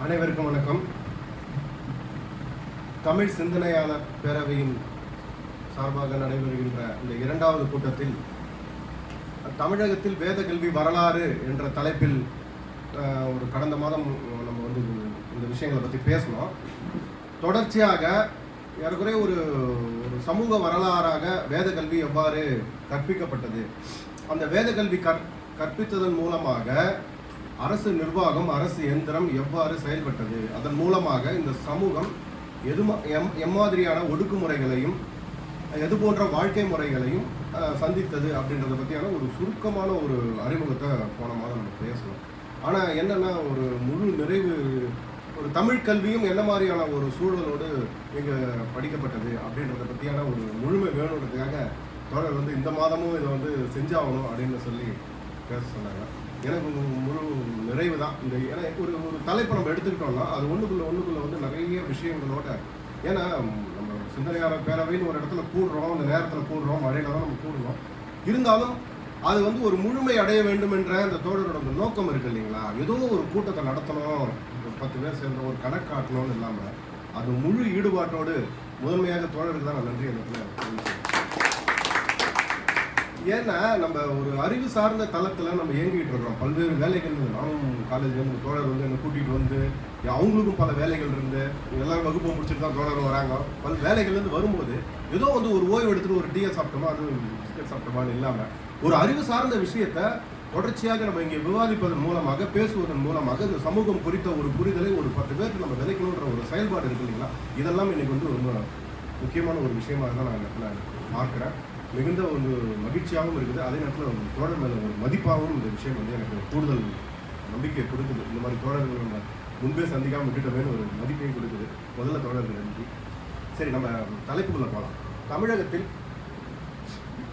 அனைவருக்கும் வணக்கம். தமிழ் சிந்தனையாளர் பேரவையின் சார்பாக நடைபெறுகின்ற இந்த இரண்டாவது கூட்டத்தில் தமிழகத்தில் வேத கல்வி வரலாறு என்ற தலைப்பில் ஒரு கடந்த மாதம் நம்ம வந்து இந்த விஷயங்களை பற்றி பேசணும். தொடர்ச்சியாக ஏறக்குறைய ஒரு சமூக வரலாறாக வேத கல்வி எவ்வாறு கற்பிக்கப்பட்டது, அந்த வேத கல்வி கற்பித்ததன் மூலமாக அரசு நிர்வாகம், அரசு எந்திரம் எவ்வாறு செயல்பட்டது, அதன் மூலமாக இந்த சமூகம் எம்மாதிரியான ஒடுக்குமுறைகளையும் எது போன்ற வாழ்க்கை முறைகளையும் சந்தித்தது அப்படின்றத பற்றியான ஒரு சுருக்கமான ஒரு அறிமுகத்தை போன மாதம் நம்ம பேசணும். ஆனால் என்னென்னா ஒரு முழு நிறைவு ஒரு தமிழ் கல்வியும் என்ன மாதிரியான ஒரு சூழலோடு இங்கே படிக்கப்பட்டது அப்படின்றத பற்றியான ஒரு முழுமை வேணுன்றதுக்காக தோழர் வந்து இந்த மாதமும் இதை வந்து செஞ்சாகணும் அப்படின்னு சொல்லி பேச சொன்னாங்க. எனக்கு முழு நிறைவு தான் இந்த. ஏன்னா ஒரு தலைப்பை நம்ம எடுத்துக்கிட்டோம்னா அது ஒன்றுக்குள்ளே வந்து நிறைய விஷயங்களோட, ஏன்னா நம்ம சிந்தனையாளர் பேரவைன்னு ஒரு இடத்துல கூடுறோம், அந்த நேரத்தில் கூடுறோம், மழையில தான் நம்ம கூடுறோம். இருந்தாலும் அது வந்து ஒரு முழுமை அடைய வேண்டும் என்ற அந்த தோழரோட அந்த நோக்கம் இருக்குது இல்லைங்களா. ஏதோ ஒரு கூட்டத்தை நடத்தணும், ஒரு 10 பேர் சேர்ந்த ஒரு கணக்கு காட்டணும்னு இல்லாமல் அது முழு ஈடுபாட்டோடு முதன்மையாக தோழருக்கு தான் நான் நன்றி இடத்துல. ஏன்னா நம்ம ஒரு அறிவு சார்ந்த தளத்தில் நம்ம இயங்கிட்டு இருக்கிறோம். பல்வேறு வேலைகள், நானும் காலேஜ்லேருந்து தோழர் வந்து என்னை கூட்டிகிட்டு வந்து அவங்களுக்கும் பல வேலைகள் இருந்து எல்லாரும் வகுப்பை முடிச்சுட்டு தான் தோழர் வராங்க. பல வேலைகள்லேருந்து வரும்போது ஏதோ வந்து ஒரு ஓய்வு எடுத்துகிட்டு ஒரு டீயை சாப்பிட்டோமா, அது பிஸ்கட் சாப்பிட்டோமான்னு இல்லாமல் ஒரு அறிவு சார்ந்த விஷயத்தை தொடர்ச்சியாக நம்ம இங்கே விவாதிப்பதன் மூலமாக, பேசுவதன் மூலமாக இந்த சமூகம் குறித்த ஒரு புரிதலை ஒரு 10 பேருக்கு நம்ம விதைக்கணுன்ற ஒரு செயல்பாடு இருக்கு இல்லைங்களா. இதெல்லாம் இன்னைக்கு வந்து ரொம்ப முக்கியமான ஒரு விஷயமாக தான் நான் பார்க்குறேன். மிகுந்த ஒரு மகிழ்ச்சியாகவும் இருக்குது, அதே நேரத்தில் தோழர் மேலே ஒரு மதிப்பாகவும் இந்த விஷயம் வந்து எனக்கு கூடுதல் நம்பிக்கை கொடுக்குது. இந்த மாதிரி தோழர்கள் நம்ம முன்பே சந்திக்காமல் விட்டுட்டோமேனு ஒரு மதிப்பையும் கொடுக்குது. முதல்ல தோழர்கள் நன்றி. சரி, நம்ம தலைப்புக்குள்ளே போகலாம்.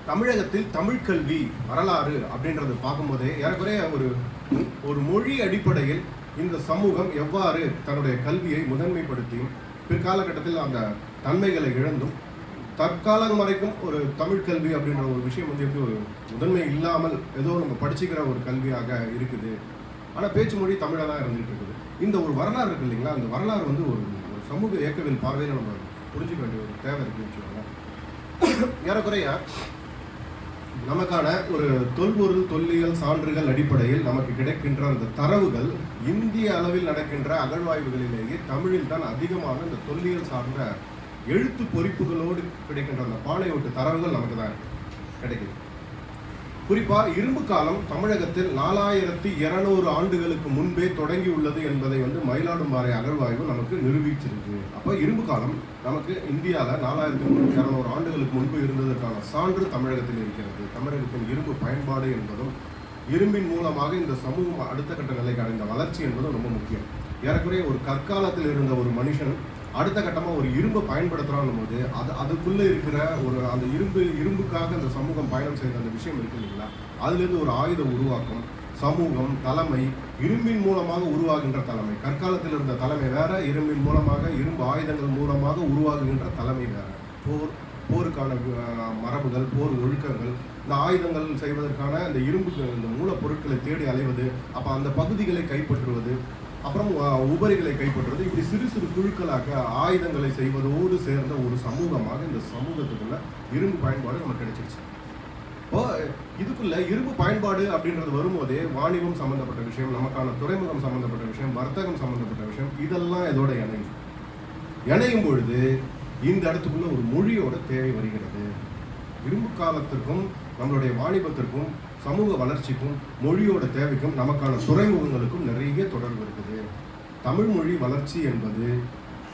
தமிழகத்தில் தமிழ்கல்வி வரலாறு அப்படின்றது பார்க்கும்போதே ஏறக்குறைய ஒரு மொழி அடிப்படையில் இந்த சமூகம் எவ்வாறு தன்னுடைய கல்வியை முதன்மைப்படுத்தியும் பிற்காலகட்டத்தில் அந்த தன்மைகளை இழந்தும் தற்காலம் வரைக்கும் ஒரு தமிழ் கல்வி அப்படின்ற ஒரு விஷயம் வந்து எப்படி ஒரு முதன்மை இல்லாமல் ஏதோ நம்ம படிச்சுக்கிற ஒரு கல்வியாக இருக்குது. ஆனால் பேச்சு மொழி தமிழாக தான் இருந்துகிட்டு இருக்குது. இந்த ஒரு வரலாறு இருக்குது இல்லைங்களா, அந்த வரலாறு வந்து ஒரு சமூக இயக்கவியல் பார்வையில் நம்ம புரிஞ்சுக்க வேண்டிய ஒரு தேவை இருக்குன்னு வச்சுக்கோங்க. ஏறக்குறைய நமக்கான ஒரு தொல்பொருள் தொல்லியல் சான்றுகள் அடிப்படையில் நமக்கு கிடைக்கின்ற அந்த தரவுகள் இந்திய அளவில் நடக்கின்ற அகழ்வாய்வுகளிலேயே தமிழில் தான் அதிகமாக இந்த தொல்லியல் சார்ந்த எழுத்து பொறிப்புகளோடு கிடைக்கின்ற அந்த பானையோட்டு தரவுகள் நமக்கு தான் கிடைக்குது. குறிப்பாக இரும்பு காலம் தமிழகத்தில் 4200 ஆண்டுகளுக்கு முன்பே தொடங்கி உள்ளது என்பதை வந்து மயிலாடும்பாறை அகழ்வாய்வு நமக்கு நிரூபிச்சிருக்கு. அப்போ இரும்பு காலம் நமக்கு இந்தியாவில் 4200 ஆண்டுகளுக்கு முன்பு இருந்ததற்கான சான்று தமிழகத்தில் இருக்கிறது. தமிழகத்தின் இரும்பு பயன்பாடு என்பதும் இரும்பின் மூலமாக இந்த சமூகம் அடுத்த கட்ட நிலைக்கு அடைந்த வளர்ச்சி என்பதும் ரொம்ப முக்கியம். ஏறக்குறைய ஒரு கற்காலத்தில் இருந்த ஒரு மனுஷன் அடுத்த கட்டமாக ஒரு இரும்பை பயன்படுத்துகிறான் போது அதுக்குள்ளே இருக்கிற ஒரு அந்த இரும்புக்காக அந்த சமூகம் பயணம் செய்த அந்த விஷயம் இருக்கு இல்லைங்களா, அதுலேருந்து ஒரு ஆயுத உருவாக்கம், சமூகம், தலைமை, இரும்பின் மூலமாக உருவாகின்ற தலைமை. கற்காலத்தில் இருந்த தலைமை வேற, இரும்பின் மூலமாக இரும்பு ஆயுதங்கள் மூலமாக உருவாகுகின்ற தலைமை வேற. போருக்கான மரபுகள், போர் ஒழுக்கங்கள், இந்த ஆயுதங்கள் செய்வதற்கான இந்த இந்த மூலப்பொருட்களை தேடி அலைவது, அப்போ அந்த பகுதிகளை கைப்பற்றுவது, அப்புறம் உபரிகளை கைப்பற்றுவது, இப்படி சிறு சிறு குழுக்களாக ஆயுதங்களை செய்வதோடு சேர்ந்த ஒரு சமூகமாக இந்த சமூகத்துக்குள்ள இரும்பு பயன்பாடு நமக்கு கிடைச்சிருச்சு. இப்போ இதுக்குள்ள இரும்பு பயன்பாடு அப்படின்றது வரும்போதே வாணிபம் சம்பந்தப்பட்ட விஷயம், நமக்கான துறைமுகம் சம்பந்தப்பட்ட விஷயம், வர்த்தகம் சம்பந்தப்பட்ட விஷயம், இதெல்லாம் இதோட இணையும் பொழுது இந்த இடத்துக்குள்ள ஒரு மொழியோட தேவை வருகிறது. இரும்பு காலத்திற்கும் நம்மளுடைய வாணிபத்திற்கும் சமூக வளர்ச்சிக்கும் மொழியோட தேவைக்கும் நமக்கான துறைமுகங்களுக்கும் நிறைய தொடர்பு இருக்குது. தமிழ் மொழி வளர்ச்சி என்பது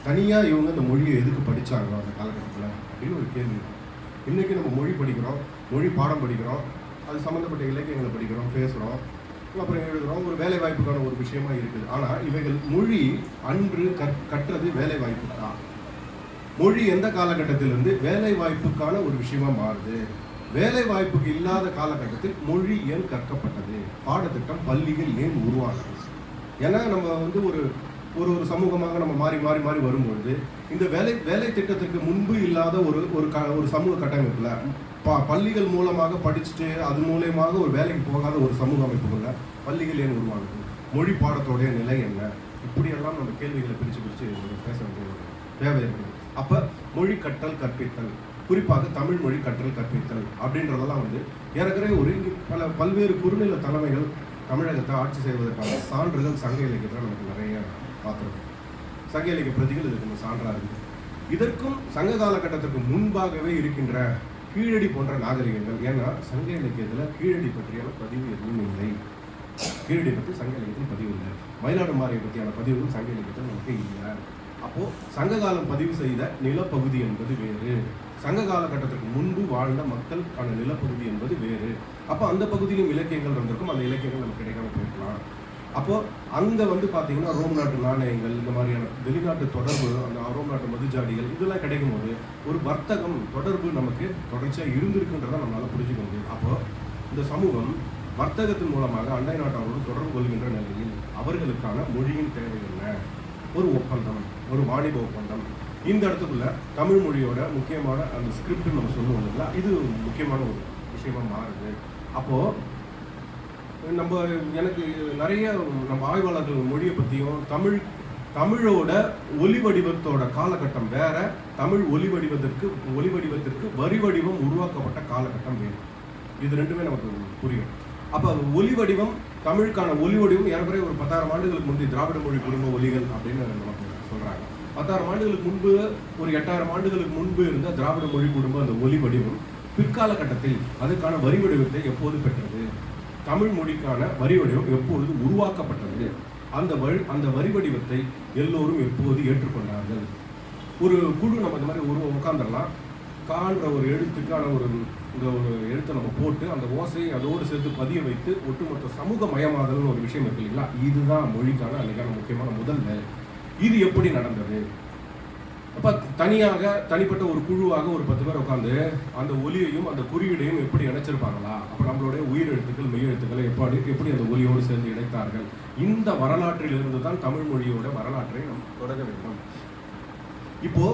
தனியாக இவங்க இந்த மொழியை எதுக்கு படித்தாங்க அந்த காலகட்டத்தில் அப்படின்னு ஒரு கேள்வி. இன்றைக்கி நம்ம மொழி படிக்கிறோம், மொழி பாடம் படிக்கிறோம், அது சம்மந்தப்பட்ட இலக்கியங்களை படிக்கிறோம், பேசுகிறோம், அப்புறம் எழுதுகிறோம், ஒரு வேலை வாய்ப்புக்கான ஒரு விஷயமா இருக்குது. ஆனால் இவைகள் மொழி அன்று கற்றது வேலை வாய்ப்பு தான். மொழி எந்த காலகட்டத்திலிருந்து வேலை வாய்ப்புக்கான ஒரு விஷயமா மாறுது? வேலை வாய்ப்புக்கு இல்லாத காலகட்டத்தில் மொழி ஏன் கற்கப்பட்டது? பாடத்திட்டம், பள்ளிகள் ஏன் உருவானது? ஏன்னா நம்ம வந்து ஒரு சமூகமாக நம்ம மாறி வரும்பொழுது இந்த வேலை திட்டத்திற்கு முன்பு இல்லாத ஒரு சமூக கட்டமைப்புல பள்ளிகள் மூலமாக படிச்சுட்டு அது மூலயமாக ஒரு வேலைக்கு போகாத ஒரு சமூக அமைப்புக்குள்ள பள்ளிகள் ஏன் உருவானது? மொழி பாடத்தோடைய நிலை என்ன? இப்படியெல்லாம் நம்ம கேள்விகளை பிரித்து பேச வேண்டிய ஒரு தேவை இருக்குது. அப்போ மொழி கற்றல் கற்பித்தல், குறிப்பாக தமிழ் மொழி கற்றல் கற்பித்தல் அப்படின்றதெல்லாம் வந்து ஏறக்குறைய ஒரு பல்வேறு குறுநில தலைமைகள் தமிழகத்தை ஆட்சி செய்வதற்கான சான்றுகள் சங்க இலக்கியத்தில் நமக்கு நிறைய பார்த்துருக்கோம். சங்க இலக்கிய பிரதிகள் இதுக்கு நம்ம சான்றாக இருக்குது. இதற்கும் சங்க காலகட்டத்திற்கு முன்பாகவே இருக்கின்ற கீழடி போன்ற நாகரிகங்கள், ஏன்னா சங்க இலக்கியத்தில் கீழடி பற்றியான பதிவு எதுவும் இல்லை. கீழடி பற்றி சங்க இலக்கியத்தில் பதிவு இல்லை. மயிலாடுமாறையை பற்றியான பதிவுகள் சங்க இலக்கியத்தில் நமக்கு இல்லை. அப்போது சங்க காலம் பதிவு செய்த நிலப்பகுதி என்பது வேறு, சங்க காலகட்டத்திற்கு முன்பு வாழ்ந்த மக்களுக்கான நிலப்பகுதி என்பது வேறு. அப்போ அந்த பகுதியிலும் இலக்கியங்கள் இருந்திருக்கும், அந்த இலக்கியங்கள் நமக்கு கிடைக்காம போயிருக்கலாம். அப்போது அங்கே வந்து பார்த்தீங்கன்னா ரோம் நாட்டு நாணயங்கள், இந்த மாதிரியான வெளிநாட்டு தொடர்பு, அந்த ரோம் நாட்டு மதுஜாடிகள் இதெல்லாம் கிடைக்கும் போது ஒரு வர்த்தகம் தொடர்பு நமக்கு தொடர்ச்சியாக இருந்திருக்குன்றதை நம்மளால் புரிஞ்சுக்க முடியும். அப்போது இந்த சமூகம் வர்த்தகத்தின் மூலமாக அண்டை நாட்டவரோடு தொடர்பு கொள்கின்ற நிலையில் அவர்களுக்கான மொழியின் தேவை என்ன? ஒரு ஒப்பந்தம், ஒரு வாணிப ஒப்பந்தம். இந்த இடத்துக்குள்ள தமிழ் மொழியோட முக்கியமான அந்த ஸ்கிரிப்ட் நம்ம சொல்லுவோம் இல்லைங்களா, இது முக்கியமான ஒரு விஷயமா மாறுது. அப்போது எனக்கு நிறைய நம்ம ஆய்வாளர்கள் மொழியை பற்றியும் தமிழோட ஒலி வடிவத்தோட காலகட்டம் வேற, தமிழ் ஒலி வடிவத்திற்கு வரி வடிவம் உருவாக்கப்பட்ட காலகட்டம் வேறு. இது ரெண்டுமே நமக்கு புரியும். அப்போ ஒலி வடிவம், தமிழுக்கான ஒலி வடிவம் ஏறக்குறைய ஒரு 10,000 ஆண்டுகளுக்கு முன்பு திராவிட மொழி குடும்ப ஒலிகள் அப்படின்னு நமக்கு சொல்கிறாங்க. 10,000 ஆண்டுகளுக்கு முன்பு, ஒரு 8,000 ஆண்டுகளுக்கு முன்பு இருந்த திராவிட மொழி குடும்ப அந்த ஒலி வடிவம் பிற்காலகட்டத்தில் அதுக்கான வரி வடிவத்தை எப்போது பெற்றது? தமிழ் மொழிக்கான வரி வடிவம் எப்பொழுது உருவாக்கப்பட்டது? அந்த வரி வடிவத்தை எல்லோரும் எப்போது ஏற்றுக்கொண்டார்கள்? ஒரு குழு நம்ம இந்த மாதிரி உட்காந்துடலாம், காண்ற ஒரு எழுத்துக்கான இந்த ஒரு எழுத்தை நம்ம போட்டு அந்த ஓசையை அதோடு சேர்த்து பதிய வைத்து ஒட்டுமொத்த சமூக மயமாதல்னு ஒரு விஷயம் இருக்கு இல்லைங்களா, இதுதான் மொழிக்கான அன்றைக்கான முக்கியமான முதல் வேலை. இது எப்படி நடந்தது? அப்போ தனிப்பட்ட ஒரு குழுவாக ஒரு 10 பேர் உட்காந்து அந்த ஒலியையும் அந்த குறியீடையும் எப்படி இணைச்சிருப்பாங்களா? அப்போ நம்மளுடைய உயிரெழுத்துக்கள் மெய்யெழுத்துக்களை எப்படி அந்த ஒலியோடு சேர்ந்து இணைத்தார்கள்? இந்த வரலாற்றிலிருந்து தான் தமிழ் மொழியோட வரலாற்றை நாம் தொடங்க வேண்டும். இப்போ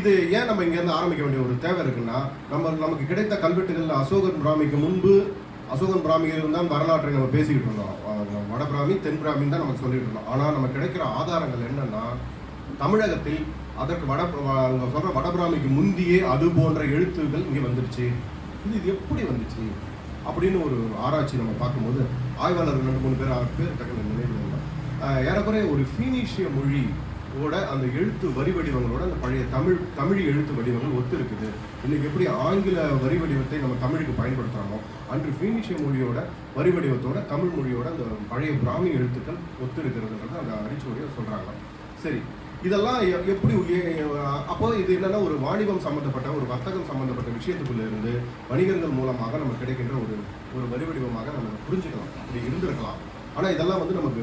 இது ஏன் நம்ம இங்கேருந்து ஆரம்பிக்க வேண்டிய ஒரு தேவை இருக்குன்னா, நமக்கு கிடைத்த கல்வெட்டுகளில் அசோகன் பிராமியில் தான் வரலாற்றை நம்ம பேசிக்கிட்டு இருந்தோம். வட பிராமி தென் பிராமின்னு தான் நமக்கு சொல்லிட்டு இருந்தோம். ஆனால் நம்ம கிடைக்கிற ஆதாரங்கள் என்னன்னா, தமிழகத்தில் அதற்கு வடபிராமிக்கு முந்தியே அது போன்ற எழுத்துக்கள் இங்கே வந்துடுச்சு. இது எப்படி வந்துச்சு அப்படின்னு ஒரு ஆராய்ச்சி நம்ம பார்க்கும்போது ஆய்வாளர்கள் 2-3 பேர் டக்குனு நினைவு ஏறக்குறைய ஒரு ஃபீனிஷிய மொழியோட அந்த எழுத்து வரி வடிவங்களோட அந்த பழைய தமிழ் எழுத்து வடிவங்கள் ஒத்து இருக்குது. இன்னைக்கு எப்படி ஆங்கில வரி வடிவத்தை நம்ம தமிழுக்கு பயன்படுத்துகிறோமோ, அன்று ஃபீனிஷிய மொழியோட வரி வடிவத்தோட தமிழ் மொழியோட அந்த பழைய பிராமி எழுத்துக்கள் ஒத்து இருக்கிறதுன்றது அந்த அரிச்சுவடியை சொல்கிறாங்க. சரி, இதெல்லாம் எப்படி? அப்போ இது என்னன்னா, ஒரு வாணிபம் சம்மந்தப்பட்ட, ஒரு வர்த்தகம் சம்மந்தப்பட்ட விஷயத்துக்குள்ள இருந்து வணிகர்கள் மூலமாக நமக்கு கிடைக்கின்ற ஒரு வரி வடிவமாக நம்ம புரிஞ்சுக்கலாம். அப்படி இருந்திருக்கலாம். ஆனால் இதெல்லாம் வந்து நமக்கு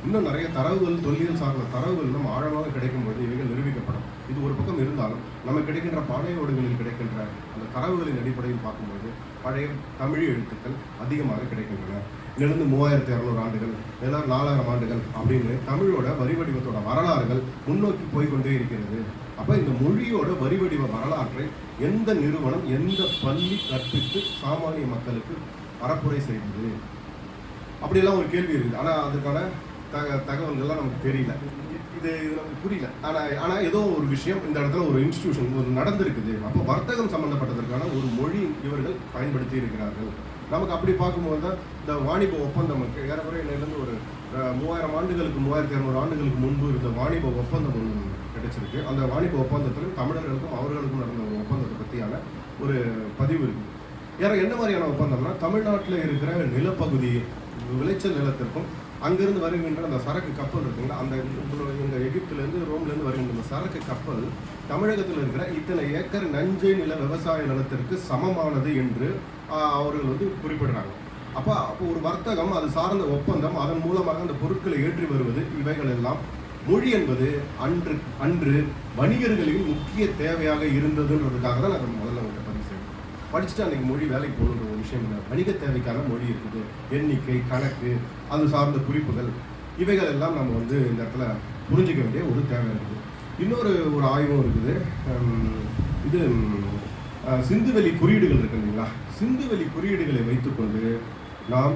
இன்னும் நிறைய தரவுகள், தொல்லியல் சார்ந்த தரவுகள் நம்ம ஆழமாக கிடைக்கும்போது இவைகள் நிரூபிக்கப்படும். இது ஒரு பக்கம் இருந்தாலும் நமக்கு கிடைக்கின்ற பானையோடுகளில் கிடைக்கின்ற அந்த தரவுகளின் அடிப்படையில் பார்க்கும்போது பழைய தமிழ் எழுத்துக்கள் அதிகமாக கிடைக்கின்றன. இதிலிருந்து 3200 ஆண்டுகள், 4000 ஆண்டுகள் அப்படின்னு தமிழோட வரி வடிவத்தோட வரலாறுகள் முன்னோக்கி போய்கொண்டே இருக்கிறது. அப்போ இந்த மொழியோட வரி வடிவ வரலாற்றை எந்த நிறுவனம், எந்த பள்ளி கற்பித்து சாமானிய மக்களுக்கு பரப்புரை செய்தது? அப்படியெல்லாம் ஒரு கேள்வி இருக்குது. ஆனால் அதுக்கான தகவல்கள்லாம் நமக்கு தெரியல. இது நமக்கு புரியல. ஆனால் ஏதோ ஒரு விஷயம் இந்த இடத்துல ஒரு இன்ஸ்டிடியூஷன் நடந்திருக்குது. அப்போ வர்த்தகம் சம்மந்தப்பட்டதற்கான ஒரு மொழி இவர்கள் பயன்படுத்தி இருக்கிறார்கள். நமக்கு அப்படி பார்க்கும்போது தான் இந்த வாணிப ஒப்பந்தம் ஏறக்குறைய இருந்து ஒரு 3000 ஆண்டுகளுக்கு 3200 ஆண்டுகளுக்கு முன்பு இருந்த வாணிப ஒப்பந்தம் ஒன்று கிடைச்சிருக்கு. அந்த வாணிப ஒப்பந்தத்தில் தமிழர்களுக்கும் அவர்களுக்கும் நடந்த ஒரு ஒப்பந்தத்தை பற்றியான ஒரு பதிவு இருக்குது. என்ன மாதிரியான ஒப்பந்தம்னா, தமிழ்நாட்டில் இருக்கிற நிலப்பகுதி, விளைச்சல் நிலத்திற்கும் அங்கிருந்து வருகின்ற அந்த சரக்கு கப்பல் இருக்குங்களா, அந்த இந்த எகிப்துலேருந்து ரோம்லேருந்து வருகின்ற அந்த சரக்கு கப்பல் தமிழகத்தில் இருக்கிற இத்தனை ஏக்கர் நஞ்சை நில விவசாய நிலத்திற்கு சமமானது என்று அவர்கள் வந்து குறிப்பிடுறாங்க. அப்போ ஒரு வர்த்தகம், அது சார்ந்த ஒப்பந்தம், அதன் மூலமாக அந்த பொருட்களை ஏற்றி வருவது, இவைகள் எல்லாம் மொழி என்பது அன்று வணிகர்களின் முக்கிய தேவையாக இருந்ததுன்றதுக்காக தான் நான் முதல்ல உங்கள்கிட்ட பதிவு செய்யணும். படிச்சுட்டு அன்றைக்கி மொழி வேலைக்கு போகணுன்ற ஒரு விஷயம் இல்லை. வணிக தேவைக்கான மொழி இருக்குது. எண்ணிக்கை, கணக்கு, அது சார்ந்த குறிப்புகள், இவைகள் எல்லாம் நம்ம வந்து இந்த இடத்துல புரிஞ்சிக்க வேண்டிய ஒரு தேவை இருக்குது. இன்னொரு ஆய்வும் இருக்குது. இது சிந்துவெளி குறியீடுகள் இருக்கு இல்லைங்களா, சிந்துவெளி குறியீடுகளை வைத்துக்கொண்டு நாம்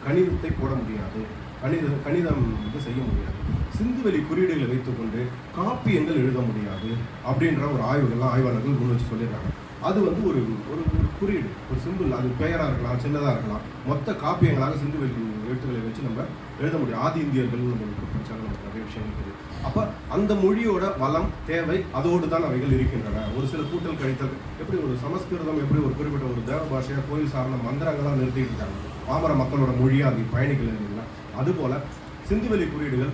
கணிதத்தை போட முடியாது. கணிதம் வந்து செய்ய முடியாது. சிந்துவெளி குறியீடுகளை வைத்துக்கொண்டு காப்பியங்கள் எழுத முடியாது அப்படின்ற ஒரு ஆய்வாளர்கள் முன் வச்சு சொல்லியிருக்காங்க. அது வந்து ஒரு ஒரு குறியீடு, ஒரு சிம்பிள், அது பெயராக இருக்கலாம், சின்னதாக இருக்கலாம், மொத்த காப்பியங்களாக சிந்துவெளி எழுத்துக்களை வச்சு நம்ம எழுத முடியும். ஆதி இந்தியர்கள் நம்ம படித்தாங்க, நமக்கு நிறைய விஷயங்கள் தெரியும். அப்போ அந்த மொழியோட வளம் தேவை, அதோடு தான் அவைகள் இருக்கின்றன. ஒரு சில கூட்டல் கழித்தல், எப்படி ஒரு சமஸ்கிருதம் எப்படி ஒரு குறிப்பிட்ட ஒரு தேவ பாஷையாக கோயில் சார்ந்த மந்திரங்களாக நிறுத்திட்டு இருக்காங்க, பாமர மக்களோட மொழியாக அது பயணிக்கல இல்லைங்களா? அதுபோல் சிந்துவெளி குறியீடுகள்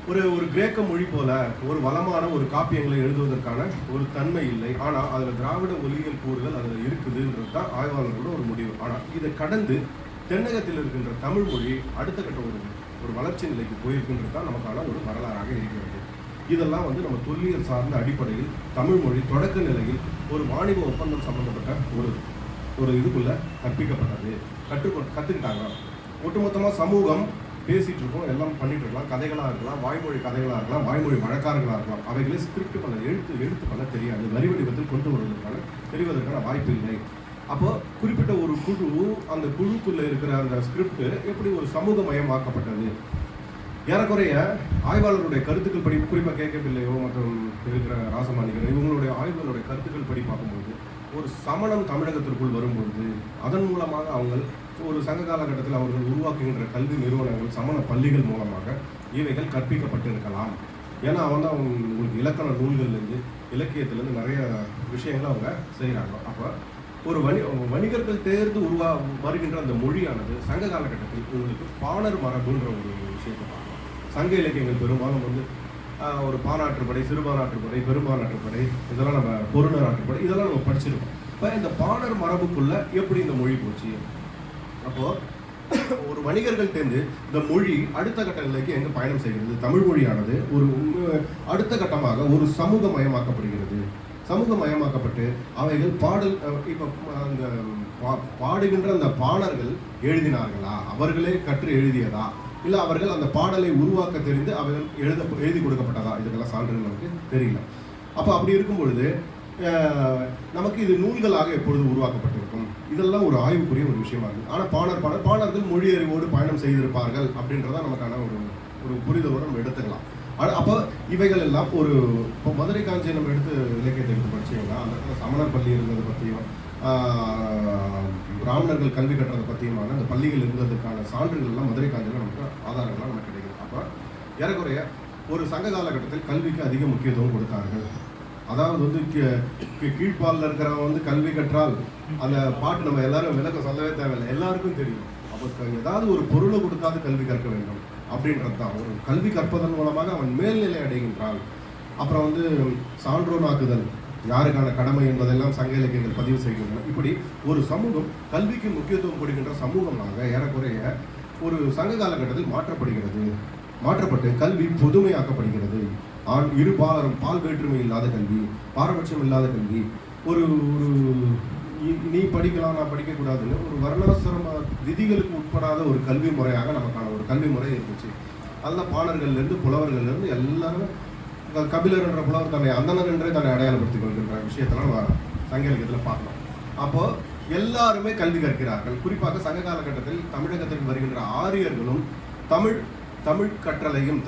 ஒரு கிரேக்க மொழி போல ஒரு வளமான ஒரு காப்பியங்களை எழுதுவதற்கான ஒரு தன்மை இல்லை. ஆனால் அதில் திராவிட ஒலியியல் கூறுகள் அதில் இருக்குதுன்றது தான் ஆய்வாளர்களோட ஒரு முடிவு. ஆனால் இதை கடந்து தென்னகத்தில் இருக்கின்ற தமிழ் மொழி அடுத்த கட்ட ஒரு வளர்ச்சி நிலைக்கு போயிருக்குன்றது தான் நமக்கான ஒரு வரலாறாக இருக்கிறது. இதெல்லாம் வந்து நம்ம தொல்லியல் சார்ந்த அடிப்படையில் தமிழ் மொழி தொடக்க நிலையில் ஒரு வாணிப ஒப்பந்தம் சம்பந்தப்பட்ட ஒரு இதுக்குள்ள கற்பிக்கப்பட்டது, கற்றுக்கிட்டாங்க. ஒட்டுமொத்தமாக சமூகம் பேசிகிட்டு இருக்கோம், எல்லாம் பண்ணிட்டு இருக்கலாம், கதைகளாக இருக்கலாம், வாய்மொழி கதைகளாக இருக்கலாம், வாய்மொழி வழக்காறுகளாக இருக்கலாம். அவைகளே ஸ்கிரிப்ட் பண்ண எழுத்து பண்ண தெரியாது, வரி வடிவத்தில் கொண்டு வருவதற்கான தெரிவதற்கான வாய்ப்பு இல்லை. அப்போ குறிப்பிட்ட ஒரு குழு, அந்த குழுக்குள்ளே இருக்கிற அந்த ஸ்கிரிப்ட் எப்படி ஒரு சமூகமயமாக்கப்பட்டது? ஏறக்குறைய ஆய்வாளருடைய கருத்துக்கள் படி, குறிப்பாக கேட்க பிள்ளையோ மற்றும் இருக்கிற ராசமாணிகர் இவங்களுடைய ஆய்வுகளுடைய கருத்துக்கள் படி பார்க்கும்போது, ஒரு சமணம் தமிழகத்திற்குள் வரும்பொழுது அதன் மூலமாக அவங்க ஒரு சங்க காலகட்டத்தில் அவர்கள் உருவாக்குகின்ற கல்வி நிறுவனங்கள், சமண பள்ளிகள் மூலமாக இவைகள் கற்பிக்கப்பட்டிருக்கலாம். ஏன்னா உங்களுக்கு இலக்கண நூல்கள்லேருந்து இலக்கியத்திலேருந்து நிறைய விஷயங்கள் அவங்க செய்கிறாங்க. அப்போ ஒரு வணிகர்கள் தேர்ந்து வருகின்ற அந்த மொழியானது சங்க காலகட்டத்தில் உங்களுக்கு பாணர் மரபுன்ற ஒரு விஷயத்தை பார்க்கலாம். சங்க இலக்கியங்கள் பெரும்பாலும் வந்து ஒரு பானாற்றுப்படை, சிறுபானாற்றுப்படை, பெரும்பானாற்றுப்படை, இதெல்லாம் நம்ம பொருணர் ஆற்றுப்படை, இதெல்லாம் நம்ம படிச்சிருக்கோம். இப்போ இந்த பாணர் மரபுக்குள்ள எப்படி இந்த மொழி போச்சு? அப்போ ஒரு வணிகர்கள் தேர்ந்து இந்த மொழி அடுத்த கட்ட நிலைக்கு எங்க பயணம் செய்கிறது? தமிழ் மொழியானது ஒரு அடுத்த கட்டமாக ஒரு சமூகமயமாக்கப்படுகிறது. சமூகமயமாக்கப்பட்டு அவைகள் பாடல், இப்போ அந்த பாடுகின்ற அந்த பாடல்கள் எழுதினார்களா, அவர்களே கற்று எழுதியதா, இல்லை அவர்கள் அந்த பாடலை உருவாக்க தெரிந்து அவர்கள் எழுதி கொடுக்கப்பட்டதா? இதுக்கெல்லாம் சான்றுகள் நமக்கு தெரியல. அப்போ அப்படி இருக்கும் பொழுது நமக்கு இது நூல்களாக எப்பொழுது உருவாக்கப்பட்டிருக்கும்? இதெல்லாம் ஒரு ஆய்வுக்குரிய ஒரு விஷயமா இருக்குது. ஆனால் பாணர்கள் மொழி அறிவோடு பயணம் செய்திருப்பார்கள் அப்படின்றதான் நமக்கான ஒரு புரிதலோடு நம்ம எடுத்துக்கலாம். அப்போ இவைகள் எல்லாம் இப்போ மதுரை காஞ்சியை நம்ம எடுத்து இலக்கியத்தை எடுத்து படிச்சீங்கன்னா அந்த இடத்துல சமணர் பள்ளி இருந்ததை பற்றியும் பிராமணர்கள் கல்வி கட்டுறதை பற்றியுமான அந்த பள்ளிகள் இருந்ததுக்கான சான்றுகள்லாம் மதுரை காஞ்சியில் நமக்கு ஆதாரங்கள்லாம் நமக்கு கிடைக்கும். அப்போ ஏறக்குறைய ஒரு சங்க காலகட்டத்தில் கல்விக்கு அதிக முக்கியத்துவம் கொடுத்தார்கள். அதாவது வந்து கீழ்ப்பாலில் இருக்கிறவங்க வந்து கல்வி கற்றால் அந்த பாட்டு நம்ம எல்லாரும் விளக்கம் சொல்லவே தேவையில்லை, எல்லாருக்கும் தெரியும். அப்போ ஏதாவது ஒரு பொருளை கொடுத்தாது கல்வி கற்க வேண்டும் அப்படின்றது தான். ஒரு கல்வி கற்பதன் மூலமாக அவன் மேல்நிலை அடைகின்றான். அப்புறம் வந்து சான்றோனாக்குதல் யாருக்கான கடமை என்பதெல்லாம் சங்க இலக்கியங்கள் பதிவு செய்கின்றன. இப்படி ஒரு சமூகம் கல்விக்கு முக்கியத்துவம் கொடுக்கின்ற சமூகமாக ஏறக்குறைய ஒரு சங்க காலகட்டத்தில் மாற்றப்பட்டு கல்வி பொதுமையாக்கப்படுகிறது. இரு பால் வேற்றுமை இல்லாத கல்வி, பாரபட்சம் இல்லாத கல்வி, ஒரு நீ படிக்கலாம் நான் படிக்கக்கூடாதுன்னு ஒரு வர்ணாசிரம விதிகளுக்கு உட்படாத ஒரு கல்வி முறையாக நமக்கான ஒரு கல்வி முறை இருந்துச்சு. அதில் பாணர்கள்லேருந்து புலவர்கள்லேருந்து எல்லாரும், கபிலர் என்ற புலவர் தன்னை அந்தனர் என்றே தன்னை அடையாளப்படுத்திக் கொள்கின்ற விஷயத்தெல்லாம் நம்ம சங்க இலக்கியத்தில் பார்க்கலாம். அப்போது எல்லாருமே கல்வி கற்கிறார்கள். குறிப்பாக சங்க காலகட்டத்தில் தமிழகத்திற்கு வருகின்ற ஆரியர்களும் தமிழ் கற்றலையும்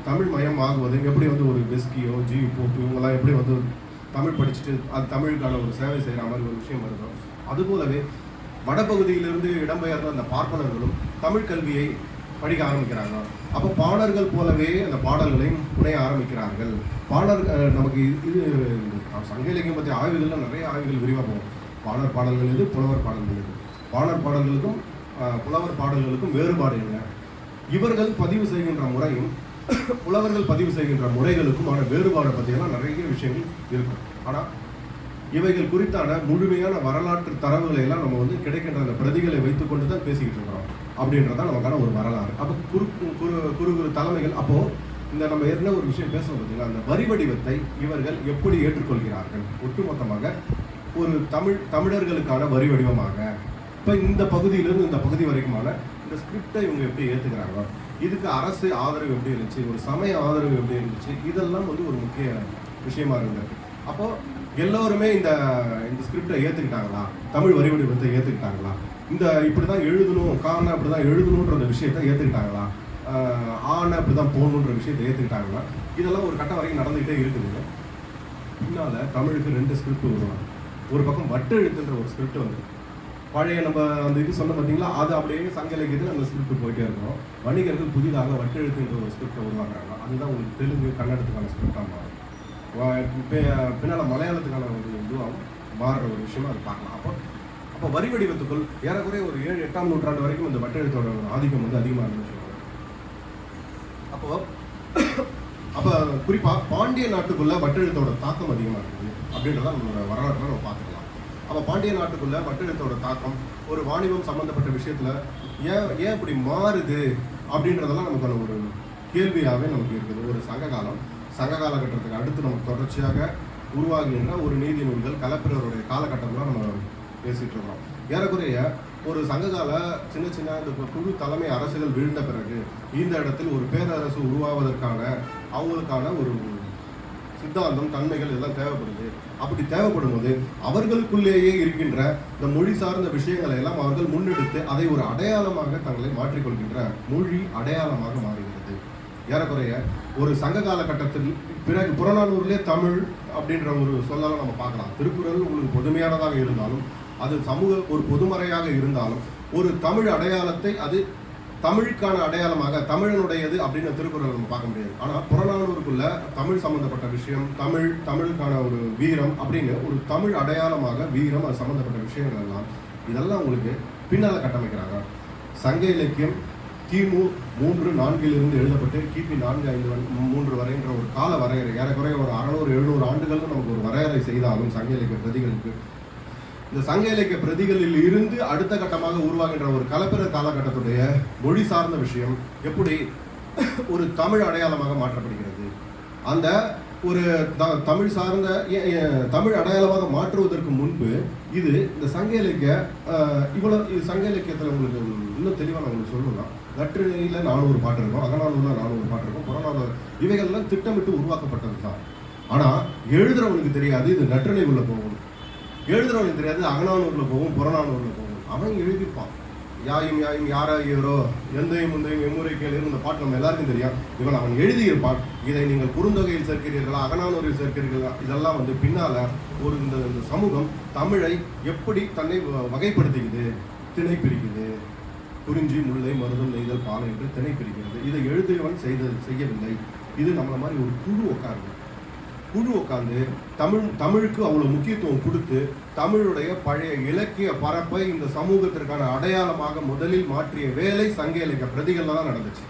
தமிழ் மயம் ஆகுவதும் எப்படி வந்து ஒரு பெஸ்கியோ ஜி போப்பு இவங்கெல்லாம் எப்படி வந்து தமிழ் படிச்சுட்டு அது தமிழுக்கான ஒரு சேவை செய்கிற மாதிரி ஒரு விஷயம் வருதோ, அதுபோலவே வடபகுதியிலிருந்து இடம்பெயர்ந்த அந்த பார்ப்பனர்களும் தமிழ் கல்வியை படிக்க ஆரம்பிக்கிறாங்க. அப்போ பாணர்கள் போலவே அந்த பாடல்களையும் புனைய ஆரம்பிக்கிறார்கள். நமக்கு இது சங்க இலக்கியம் பற்றிய ஆய்வுகள்லாம் நிறைய ஆய்வுகள் விரிவாக போகும். பாணர் பாடல்கள் எது, புலவர் பாடல்கள் எது, பாணர் பாடல்களுக்கும் புலவர் பாடல்களுக்கும் வேறுபாடு என்ன, இவர்கள் பதிவு செய்கின்ற முறையும் புலவர்கள் பதிவு செய்கின்ற முறைகளுக்குமான வேறுபாடு பற்றியெல்லாம் நிறைய விஷயங்கள் இருக்கும். ஆனால் இவைகள் குறித்தான முழுமையான வரலாற்று தரவுகளை எல்லாம் நம்ம வந்து கிடைக்கின்ற அந்த பிரதிகளை வைத்துக்கொண்டு தான் பேசிக்கிட்டு இருக்கிறோம் அப்படின்றதான் நமக்கான ஒரு வரலாறு. அப்போ குறு தலைமைகள், அப்போது இந்த நம்ம ஏற்கனவே ஒரு விஷயம் பேசணும் பார்த்தீங்களா, அந்த வரி வடிவத்தை இவர்கள் எப்படி ஏற்றுக்கொள்கிறார்கள்? ஒட்டுமொத்தமாக ஒரு தமிழர்களுக்கான வரி வடிவமாக இப்போ இந்த பகுதியிலிருந்து இந்த பகுதி வரைக்குமான இந்த ஸ்கிரிப்டை இவங்க எப்படி ஏற்றுக்கிறாங்க, இதுக்கு அரசு ஆதரவு எப்படி இருந்துச்சு, ஒரு சமய ஆதரவு எப்படி இருந்துச்சு, இதெல்லாம் வந்து ஒரு முக்கிய விஷயமா இருந்தது. அப்போது எல்லோருமே இந்த ஸ்கிரிப்டை ஏற்றுக்கிட்டாங்களா, தமிழ் வரி வடிவத்தை ஏற்றுக்கிட்டாங்களா, இப்படி தான் எழுதணும், காரணம் இப்படி தான் எழுதணுன்ற அந்த விஷயத்தை ஏற்றுக்கிட்டாங்களா, ஆணை அப்படி தான் போகணுன்ற விஷயத்தை ஏற்றுக்கிட்டாங்கன்னா இதெல்லாம் ஒரு கட்டம் வரைக்கும் நடந்துகிட்டே இருக்குதுங்க. பின்னால் தமிழுக்கு 2 ஸ்கிரிப்ட் வருவாங்க. ஒரு பக்கம் வட்டெழுத்துன்ற ஒரு ஸ்கிரிப்ட் வந்து பழைய நம்ம அந்த இது சொன்ன பார்த்தீங்களா, அது அப்படியே சங்க இலக்கியத்தில் அந்த ஸ்கிரிப்ட் போயிட்டே இருக்கோம். வணிகர்கள் புதிதாக வட்டெழுத்துன்ற ஒரு ஸ்கிரிப்டை உருவாக்குறாங்க. அதுதான் உங்களுக்கு தெலுங்கு கன்னடத்துக்கான ஸ்கிரிப்டாக மாறும். பின்னால் மலையாளத்துக்கான ஒரு இதுவாக மாறுற ஒரு விஷயமா அது பார்க்கலாம். அப்போ வரி வடிவத்துக்குள் ஏறக்குறைய ஒரு 7-8ஆம் நூற்றாண்டு வரைக்கும் இந்த வட்டெழுத்தோட ஆதிக்கம் வந்து அதிகமாக இருந்துச்சு. அப்போ குறிப்பாக பாண்டிய நாட்டுக்குள்ள வட்டெழுத்தோட தாக்கம் அதிகமாக இருக்குது அப்படின்றத நம்மளோட வரலாற்றில் நம்ம பார்த்துக்கலாம். அப்போ பாண்டிய நாட்டுக்குள்ள வட்டெழுத்தோட தாக்கம் ஒரு வாணிபம் சம்பந்தப்பட்ட விஷயத்துல ஏன் இப்படி மாறுது அப்படின்றதெல்லாம் நமக்கான ஒரு கேள்வியாகவே நமக்கு இருக்குது. ஒரு சங்க காலகட்டத்துக்கு அடுத்து நமக்கு தொடர்ச்சியாக உருவாகின்ற ஒரு நீதி நூல்கள் கலப்பிரருடைய காலகட்டம்லாம் நம்ம பேசிட்டு இருக்கோம். ஏறக்குறைய ஒரு சங்ககால சின்ன இந்த குழு தலைமை அரசுகள் வீழ்ந்த பிறகு இந்த இடத்தில் ஒரு பேரரசு உருவாவதற்கான அவங்களுக்கான ஒரு சித்தாந்தம் தன்மைகள் எல்லாம் தேவைப்படுது. அப்படி தேவைப்படும் போது அவர்களுக்குள்ளேயே இருக்கின்ற இந்த மொழி சார்ந்த விஷயங்களை எல்லாம் அவர்கள் முன்னெடுத்து அதை ஒரு அடையாளமாக தங்களை மாற்றிக்கொள்கின்ற மொழி அடையாளமாக மாறுகிறது. ஏறக்குறைய ஒரு சங்க காலகட்டத்தில் பிறகு புறநானூர்லேயே தமிழ் அப்படின்ற ஒரு சொல்லலாம் நம்ம பார்க்கலாம். திருக்குறள் உங்களுக்கு பொதுமையானதாக இருந்தாலும் அது சமூக ஒரு பொதுமறையாக இருந்தாலும் ஒரு தமிழ் அடையாளத்தை அது தமிழுக்கான அடையாளமாக தமிழனுடையது அப்படின்னு திருக்குறள் நம்ம பார்க்க முடியாது. ஆனால் புறநானூருக்குள்ள தமிழ் சம்பந்தப்பட்ட விஷயம் தமிழுக்கான ஒரு வீரம் அப்படின்னு ஒரு தமிழ் அடையாளமாக வீரம் அது சம்பந்தப்பட்ட விஷயங்கள் எல்லாம் இதெல்லாம் உங்களுக்கு பின்னால் கட்டமைக்கிறாங்க. சங்க இலக்கியம் கிமு 3-4 எழுதப்பட்டு கிபி 4-5-3 வரைன்ற ஒரு கால வரையறை ஏறக்குறைய ஒரு 600-700 ஆண்டுகள் நமக்கு ஒரு வரையறை செய்தாலும் சங்க இலக்கிய பிரதிகளுக்கு இந்த சங்க இலக்கிய பிரதிகளில் இருந்து அடுத்த கட்டமாக உருவாகின்ற ஒரு கலப்பிற காலகட்டத்துடைய மொழி சார்ந்த விஷயம் எப்படி ஒரு தமிழ் அடையாளமாக மாற்றப்படுகிறது. அந்த ஒரு தமிழ் சார்ந்த தமிழ் அடையாளமாக மாற்றுவதற்கு முன்பு இது இந்த சங்க இலக்கிய இது சங்க இலக்கியத்தில் உங்களுக்கு இன்னும் தெளிவாக நான் உங்களுக்கு சொல்லணும்னா நற்றிணையில் 400 பாட்டு இருக்கும், அகநானூரில் 400 பாட்டு இருக்கும், புறநானூறு இவைகள்லாம் திட்டமிட்டு உருவாக்கப்பட்டது தான். ஆனால் எழுதுறவனுக்கு தெரியாது இது நற்றிணை உள்ள போகும், எழுதுறவனுக்கு தெரியாது அகநானூரில் போகும், புறநானூரில் போகும். அவன் எழுதிப்பான் யாயும் யாராகியோரோ எந்தையும் முந்தையும் எம்முறை கேளு இந்த பாட்டு நம்ம எல்லாருக்கும் தெரியும். இவன் அவன் எழுதியிருப்பான். இதை நீங்கள் குறுந்தொகையில் சேர்க்கிறீர்களா அகநானூரில் சேர்க்கிறீர்களா இதெல்லாம் வந்து பின்னால ஒரு இந்த சமூகம் தமிழை எப்படி தன்னை வகைப்படுத்திக்குது, திணை பிரிக்குது, குறிஞ்சி முல்லை மருதம் நெய்தல் பாலை என்று திணை பிரிக்கிறது. இதை எழுதியவன் செய்யவில்லை. இது நம்மள மாதிரி ஒரு குழு உட்காந்து தமிழுக்கு அவ்வளோ முக்கியத்துவம் கொடுத்து தமிழுடைய பழைய இலக்கிய பரப்பை இந்த சமூகத்திற்கான அடையாளமாக முதலில் மாற்றிய வேலை சங்க இலக்கிய பிரதிகள்ல தான் நடந்துச்சு.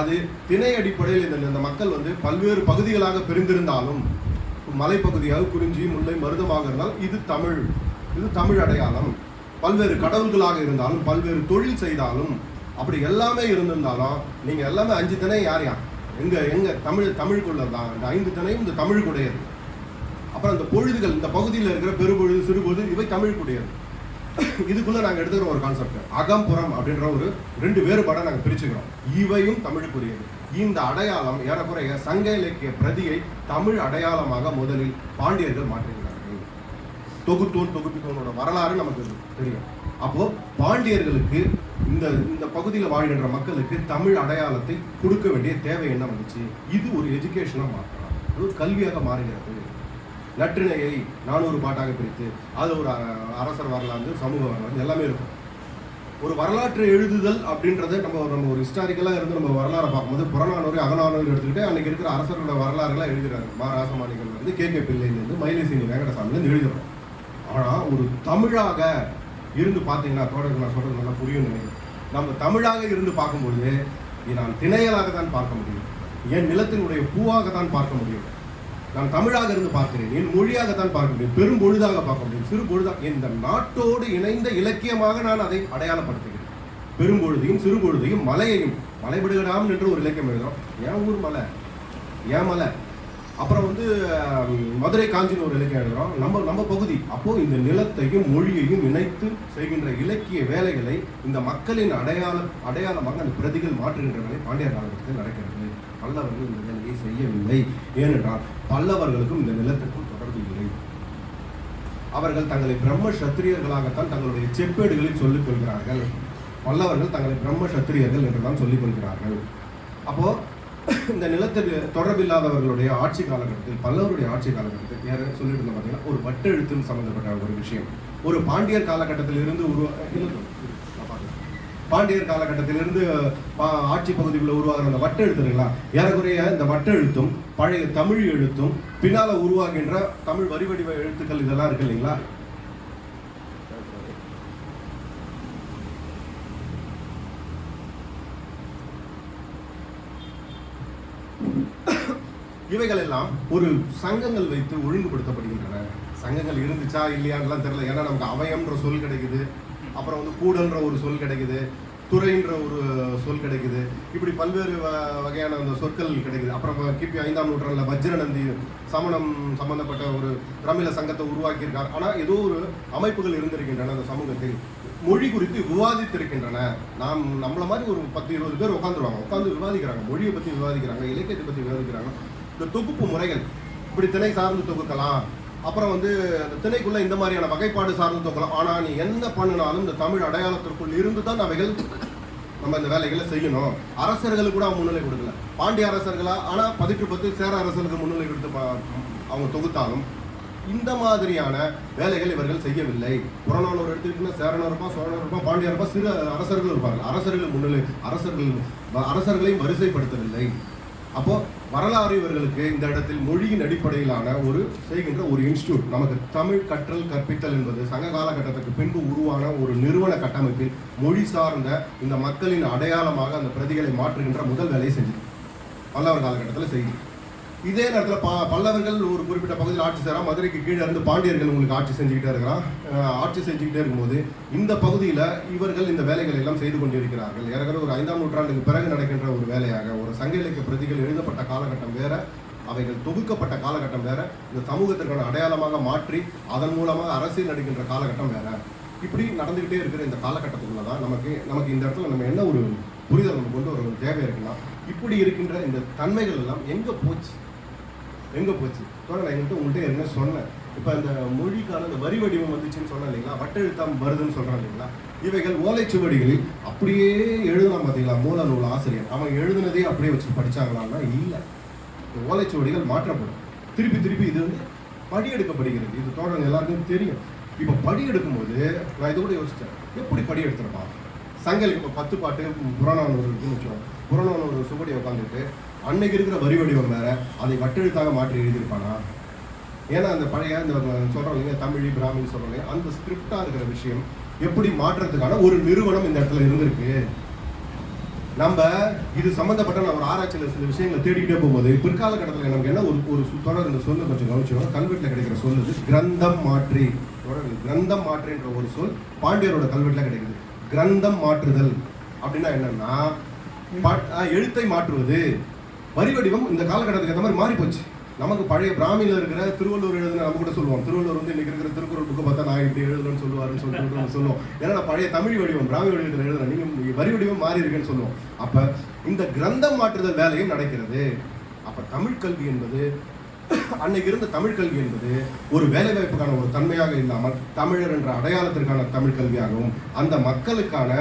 அது திணை அடிப்படையில் இந்த மக்கள் வந்து பல்வேறு பகுதிகளாக பிரிந்திருந்தாலும் மலைப்பகுதியாக குறிஞ்சி முல்லை மருதமாக இருந்தால் இது தமிழ் அடையாளம். பல்வேறு கடவுள்களாக இருந்தாலும் பல்வேறு தொழில் செய்தாலும் அப்படி எல்லாமே இருந்திருந்தாலும் நீங்க எல்லாமே 5 திணை யாரையா எங்க தமிழுக்குள்ளதான் இந்த 5 திணையும் இந்த தமிழுக்குடையது. அப்புறம் இந்த பொழுதுகள் இந்த பகுதியில் இருக்கிற பெருபொழுது சிறுபொழுது இவை தமிழுக்குடையது. இதுக்குள்ள நாங்க எடுத்துக்கிற ஒரு கான்செப்ட் அகம் புறம் அப்படின்ற ஒரு 2 வேறுபாடை நாங்க பிரிச்சுக்கிறோம். இவையும் தமிழுக்குரியது. இந்த அடையாளம் ஏறக்குறைய சங்க இலக்கிய பிரதியை தமிழ் அடையாளமாக முதலில் பாண்டியர்கள் மாற்றுகிறார்கள். தொகுப்பித்தோனோட வரலாறு நமக்கு தெரியும். அப்போ பாண்டியர்களுக்கு இந்த பகுதியில் வாழ்கின்ற மக்களுக்கு தமிழ் அடையாளத்தை கொடுக்க வேண்டிய தேவை என்ன வந்துச்சு? இது ஒரு எஜுகேஷனாக மாற்றலாம், ஒரு கல்வியாக மாறுகிறது. நற்றிணையை 400 பாட்டாக பிரித்து அது ஒரு அரசர் வரலாறு, சமூக வரலாறு எல்லாமே இருக்கும். ஒரு வரலாற்று எழுதுதல் அப்படின்றத நம்ம ஒரு ஹிஸ்டாரிக்கலாக இருந்து நம்ம வரலாறை பார்க்கும்போது புறநானூறு அகநானூறு எடுத்துக்கிட்டு அன்னைக்கு இருக்கிற அரசர்களோட வரலாறுலாம் எழுதுறாரு. ராசமாணிகள் இருந்து கே பிள்ளையிலேருந்து மயிலேசினி வெங்கடசாமிலேருந்து எழுதுறோம். ஆனால் ஒரு தமிழாக இருந்து பார்த்தீங்கன்னா தோழர்கள் நான் சொல்றது நல்லா புரியும் நினைக்கிறேன். நம்ம தமிழாக இருந்து பார்க்கும்போது நான் திணையலாக தான் பார்க்க முடியும், என் நிலத்தினுடைய பூவாக தான் பார்க்க முடியும். நான் தமிழாக இருந்து பார்க்கிறேன், என் மொழியாகத்தான் பார்க்க முடியும், பெரும் பொழுதாக பார்க்க முடியும், சிறு பொழுதாக இந்த நாட்டோடு இணைந்த இலக்கியமாக நான் அதை அடையாளப்படுத்துகிறேன். பெரும்பொழுதையும் சிறு பொழுதையும் மலையையும் மலைபடுகடாம் என்று ஒரு இலக்கியம் எழுதுறோம். என் ஊர் மலை, என் மலை. அப்புறம் வந்து மதுரை காஞ்சின்னு ஒரு இலக்கியம் எழுதுறோம், நம்ம பகுதி. அப்போ இந்த நிலத்தையும் மொழியையும் இணைத்து செய்கின்ற இலக்கிய வேலைகளை இந்த மக்களின் அடையாளமாக அந்த பிரதிகள் மாற்றுகின்ற வேலை பாண்டியர் காலகட்டத்தில் நடக்கிறது. பல்லவர்கள் இந்த வேலையை செய்யவில்லை. ஏனென்றால் பல்லவர்களுக்கும் இந்த நிலத்திற்கும் தொடர்பு இல்லை. அவர்கள் தங்களை பிரம்ம சத்திரியர்களாகத்தான் தங்களுடைய செப்பேடுகளில் சொல்லிக் கொள்கிறார்கள். பல்லவர்கள் தங்களை பிரம்ம சத்திரியர்கள் என்றுதான் சொல்லிக் கொள்கிறார்கள். அப்போ இந்த நிலத்தில் தொடர்பில்லாதவர்களுடைய ஆட்சி காலகட்டத்தில், பல்லவருடைய ஆட்சி காலகட்டத்தில் யார் சொல்லிட்டு இருந்தோம் பார்த்தீங்கன்னா, ஒரு வட்டெழுத்துன்னு சம்மந்தப்பட்ட ஒரு விஷயம். ஒரு பாண்டியர் காலகட்டத்தில் இருந்து பாண்டியர் காலகட்டத்திலிருந்து ஆட்சி பகுதிக்குள்ள உருவாகிற அந்த வட்டெழுத்துங்களா, ஏறக்குறைய இந்த வட்டெழுத்தும் பழைய தமிழ் எழுத்தும் பின்னால உருவாகின்ற தமிழ் வரி வடிவ எழுத்துக்கள் இதெல்லாம் இருக்கு இல்லைங்களா, இவைகள் எல்லாம் ஒரு சங்கங்கள் வைத்து ஒழுங்குபடுத்தப்படுகின்றன. சங்கங்கள் இருந்துச்சா இல்லையான்லாம் தெரியல. ஏன்னா நமக்கு அவயம்ன்ற சொல் கிடைக்குது, அப்புறம் வந்து கூடல்ன்ற ஒரு சொல் கிடைக்குது, துறைன்ற ஒரு சொல் கிடைக்குது, இப்படி பல்வேறு வகையான அந்த சொற்கள் கிடைக்குது. அப்புறம் கிபி 5ஆம் நூற்றாண்டில் வஜ்ரநந்தி சமணம் சம்பந்தப்பட்ட ஒரு பிரமிழ சங்கத்தை உருவாக்கியிருக்கார். ஆனால் ஏதோ ஒரு அமைப்புகள் இருந்திருக்கின்றன அந்த சமூகத்தில், மொழி குறித்து விவாதித்திருக்கின்றன. நம்மள மாதிரி ஒரு 10-20 பேர் உட்காந்து விவாதிக்கிறாங்க, மொழியை பற்றி விவாதிக்கிறாங்க, இலக்கியத்தை பற்றி விவாதிக்கிறாங்க. இந்த தொகுப்பு முறைகள், இப்படி திணை சார்ந்து தொகுக்கலாம், அப்புறம் வந்து அந்த திணைக்குள்ள இந்த மாதிரியான வகைப்பாடு சார்ந்து தொகுக்கலாம். ஆனால் நீ என்ன பண்ணினாலும் இந்த தமிழ் அடையாளத்திற்குள் இருந்து தான் அவைகள் நம்ம இந்த வேலைகளை செய்யணும். அரசர்களுக்கு கூட அவங்க முன்னிலை கொடுக்கல, பாண்டிய அரசர்களா, ஆனால் 10 சேர அரசர்களுக்கு முன்னிலை கொடுத்து அவங்க தொகுத்தாலும் இந்த மாதிரியான வேலைகள் இவர்கள் செய்யவில்லை. புறநானூறு எடுத்துக்கிட்டீங்கன்னா சேரனர் இருப்பான், சோழனர் இருப்பான், பாண்டியர் இருப்பான், சிறு அரசர்கள் இருப்பார்கள். அரசர்கள் முன்னிலை, அரசர்களையும் வரிசைப்படுத்தவில்லை. அப்போ வரலாறு இவர்களுக்கு இந்த இடத்தில் மொழியின் அடிப்படையிலான ஒரு செய்கின்ற ஒரு இன்ஸ்டியூட். நமக்கு தமிழ் கற்றல் கற்பித்தல் என்பது சங்க காலகட்டத்துக்கு பின்பு உருவான ஒரு நிறுவன கட்டமைப்பில் மொழி சார்ந்த இந்த மக்களின் அடையாளமாக அந்த பிரதிகளை மாற்றுகின்ற முதல் வேலையை செஞ்சு பல்லவர் காலகட்டத்தில் செய்யுது. இதே நேரத்தில் பல்லவர்கள் ஒரு குறிப்பிட்ட பகுதியில் ஆட்சி செய்கிறான், மதுரைக்கு கீழே இருந்து பாண்டியர்கள் உங்களுக்கு ஆட்சி செஞ்சுக்கிட்டே இருக்கிறான். ஆட்சி செஞ்சுக்கிட்டே இருக்கும்போது இந்த பகுதியில் இவர்கள் இந்த வேலைகள் எல்லாம் செய்து கொண்டிருக்கிறார்கள். ஏற்கனவே ஒரு 5ஆம் நூற்றாண்டுக்கு பிறகு நடக்கின்ற ஒரு வேலையாக, ஒரு சங்க இலக்கிய பிரதிகள் எழுதப்பட்ட காலகட்டம் வேற, அவைகள் தொகுக்கப்பட்ட காலகட்டம் வேற, இந்த சமூகத்திற்கான அடையாளமாக மாற்றி அதன் மூலமாக அரசியல் நடக்கின்ற காலகட்டம் வேற. இப்படி நடந்துகிட்டே இருக்கிற இந்த காலகட்டத்துக்குள்ள தான் நமக்கு இந்த இடத்துல நம்ம என்ன ஒரு புரிதல் நம்ம கொண்டு வர தேவை இருக்குன்னா, இப்படி இருக்கின்ற இந்த தன்மைகள் எல்லாம் எங்கே போச்சு நான் என்கிட்ட உங்கள்கிட்ட என்ன சொன்னேன். இப்போ அந்த மொழிக்கான அந்த வரி வடிவம் வந்துச்சுன்னு சொன்னேன் இல்லைங்களா, வட்டெழுத்தாம் வருதுன்னு சொல்கிறேன் இல்லைங்களா, இவைகள் ஓலைச்சுவடிகளில் அப்படியே எழுதலாம் பார்த்தீங்களா. மூல நூல் ஆசிரியர் அவன் எழுதுனதே அப்படியே வச்சு படித்தாங்களான்னா இல்லை, ஓலைச்சுவடிகள் மாற்றப்படும். திருப்பி இது வந்து படி எடுக்கப்படுகிறது. இது தோழர்கள் எல்லாருக்கும் தெரியும். இப்போ படி எடுக்கும்போது நான் இது கூட யோசித்தேன், எப்படி படி எடுத்துருப்பான். சங்கலுக்கு இப்போ 10 பாட்டு புறநானூறு இருக்குன்னு வச்சுக்கோங்க. புறநானூறு சுவடியை உட்காந்துட்டு அன்னைக்கு இருக்கிற வரி வடிவம் வேற, அதை வட்டெழுத்தாக மாற்றி எழுதியிருப்பானா? ஏன்னா அந்த பழைய இந்த சொல்கிறோம் இல்லைங்க, தமிழ் பிராமின்னு சொல்கிறோம் இல்லையா, அந்த ஸ்கிரிப்டாக இருக்கிற விஷயம் எப்படி மாற்றுறதுக்கான ஒரு நிறுவனம் இந்த இடத்துல இருந்திருக்கு. நம்ம இது சம்மந்தப்பட்ட நான் ஒரு ஆராய்ச்சியில் சில விஷயங்களை தேடிக்கிட்டே போகும்போது பிற்கால கட்டத்தில் நமக்கு என்ன ஒரு தொடர் இந்த சொல்ல கொஞ்சம் கவனிச்சோம். கல்வெட்டில் கிடைக்கிற சொல்லுது கிரந்தம் மாற்றி. கிரந்தம் மாற்றின்ற ஒரு சொல் பாண்டியரோட கல்வெட்டில் கிடைக்குது. கிரந்தம் மாற்றுதல் அப்படின்னா என்னன்னா, எழுத்தை மாற்றுவது. வரி வடிவம் இந்த காலகட்டத்துக்கு ஏற்ற மாதிரி மாறி போச்சு. நமக்கு பழைய பிராமியில் இருக்கிற திருவள்ளுவர் எழுதுன நம்ம கூட சொல்லுவோம், திருவள்ளுவர் வந்து இன்னைக்கு இருக்கிற திருக்குறள் புக்கை பார்த்தா நான் இப்படி எழுதுறேன்னு சொல்லுவாருன்னு சொல்லிட்டு சொல்லுவோம். ஏன்னா நான் பழைய தமிழ் வடிவம் பிராமி வடிவத்தில் எழுதுறேன், நீங்கள் வரி வடிவம் மாறி இருக்குன்னு சொல்லுவோம். அப்போ இந்த கிரந்தம் மாற்றுதல் வேலையும் நடக்கிறது. அப்போ தமிழ் கல்வி என்பது, அன்னைக்கு இருந்த தமிழ் கல்வி என்பது ஒரு வேலைவாய்ப்புக்கான ஒரு தன்மையாக இல்லாமல் தமிழர் என்ற அடையாளத்திற்கான தமிழ் கல்வியாகவும், அந்த மக்களுக்கான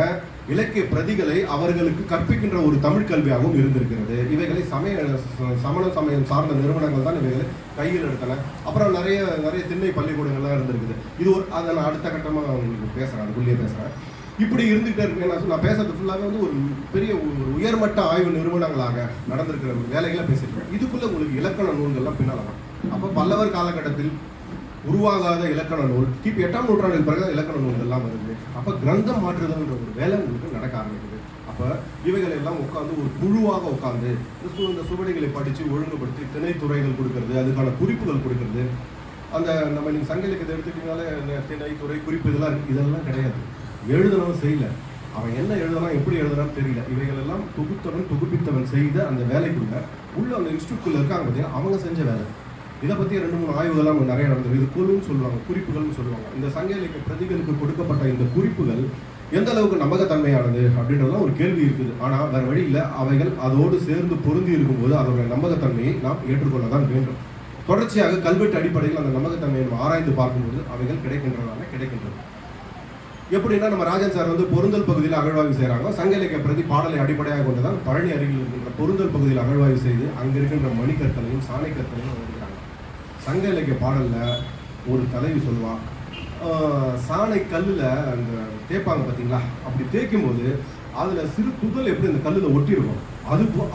இலக்கிய பிரதிகளை அவர்களுக்கு கற்பிக்கின்ற ஒரு தமிழ் கல்வியாகவும் இருந்திருக்கிறது. இவைகளை சமண சமயம் சார்ந்த நிறுவனங்கள் தான் இவைகளை கையில் எடுத்தன. அப்புறம் நிறைய திண்ணை பள்ளிக்கூடங்கள்லாம் இருந்திருக்குது. இது அதை நான் அடுத்த கட்டமாக நான் உங்களுக்கு பேசுகிறேன், அதுக்குள்ளேயே பேசுகிறேன். இப்படி இருந்துகிட்டே இருக்கு. நான் பேசுறது ஃபுல்லாகவே வந்து ஒரு பெரிய ஒரு உயர்மட்ட ஆய்வு நிறுவனங்களாக நடந்திருக்கிற வேலைகளை பேசியிருக்கேன். இதுக்குள்ளே உங்களுக்கு இலக்கண நூல்கள்லாம் பின்னால் வரும். அப்போ பல்லவர் காலகட்டத்தில் உருவாகாத இலக்கண நூல் கிபி 8ஆம் நூற்றாண்டுக்கு பிறகு இலக்கண நூல்கள்லாம் வருது. அப்போ கிரந்தம் மாற்றுதல்ன்ற ஒரு வேலை உங்களுக்கு நடக்க ஆரம்பிக்குது. அப்போ இவைகள் எல்லாம் உட்காந்து ஒரு குழுவாக உட்காந்து இந்த சுவடிகளை படித்து ஒழுங்குபடுத்தி திணைத்துறைகள் கொடுக்கறது, அதுக்கான குறிப்புகள் கொடுக்கறது. அந்த நம்ம நீங்கள் சங்க இலக்கியத்தை எடுத்துக்கிட்டீங்கனாலே திணை துறை குறிப்பு இதெல்லாம் கிடையாது. எழுதணும் செய்யல, அவன் என்ன எழுதலாம் எப்படி எழுதலாம்னு தெரியல. இவைகள் எல்லாம் தொகுப்பித்தவன் செய்த அந்த வேலைக்குள்ள உள்ள அந்த இன்ஸ்டியூட்குள்ள இருக்காங்க பார்த்தீங்கன்னா, அவங்க செஞ்ச வேலை. இதை பற்றி 2-3 ஆய்வுகள்லாம் நிறைய நடந்தது. இது குழுன்னு சொல்லுவாங்க, குறிப்புகள்னு சொல்லுவாங்க. இந்த சங்க இலக்கிய பிரதிகளுக்கு கொடுக்கப்பட்ட இந்த குறிப்புகள் எந்த அளவுக்கு நம்பகத்தன்மையானது அப்படின்றதுலாம் ஒரு கேள்வி இருக்குது. ஆனால் வேறு வழி இல்லை, அவைகள் அதோடு சேர்ந்து பொருந்தி இருக்கும்போது அதோட நம்பகத்தன்மையை நாம் ஏற்றுக்கொள்ள தான் வேண்டும். தொடர்ச்சியாக கல்வெட்டு அடிப்படையில் அந்த நம்பகத்தன்மையை ஆராய்ந்து பார்க்கும்போது அவைகள் கிடைக்கின்றது. எப்படின்னா நம்ம ராஜன் சார் வந்து பொருந்தல் பகுதியில் அகழ்வாய்வு செய்கிறாங்க. சங்க இலக்கிய பிரதி பாடலை அடிப்படையாக கொண்டுதான் பழனி அருகில் இருக்கின்ற பொருந்தல் பகுதியில் அகழ்வாய்வு செய்து அங்கே இருக்கின்ற மணிக்கற்களையும் சாணை கற்களையும் எழுதுகிறாங்க. சங்க இலக்கிய பாடலில் ஒரு தலைவி சொல்லுவாள், சாணை கல்லில் அந்த தேய்ப்பாங்க பார்த்தீங்களா, அப்படி தேய்க்கும் போது அதில் சிறு துகள் எப்படி அந்த கல்லில் ஒட்டிருக்கும்,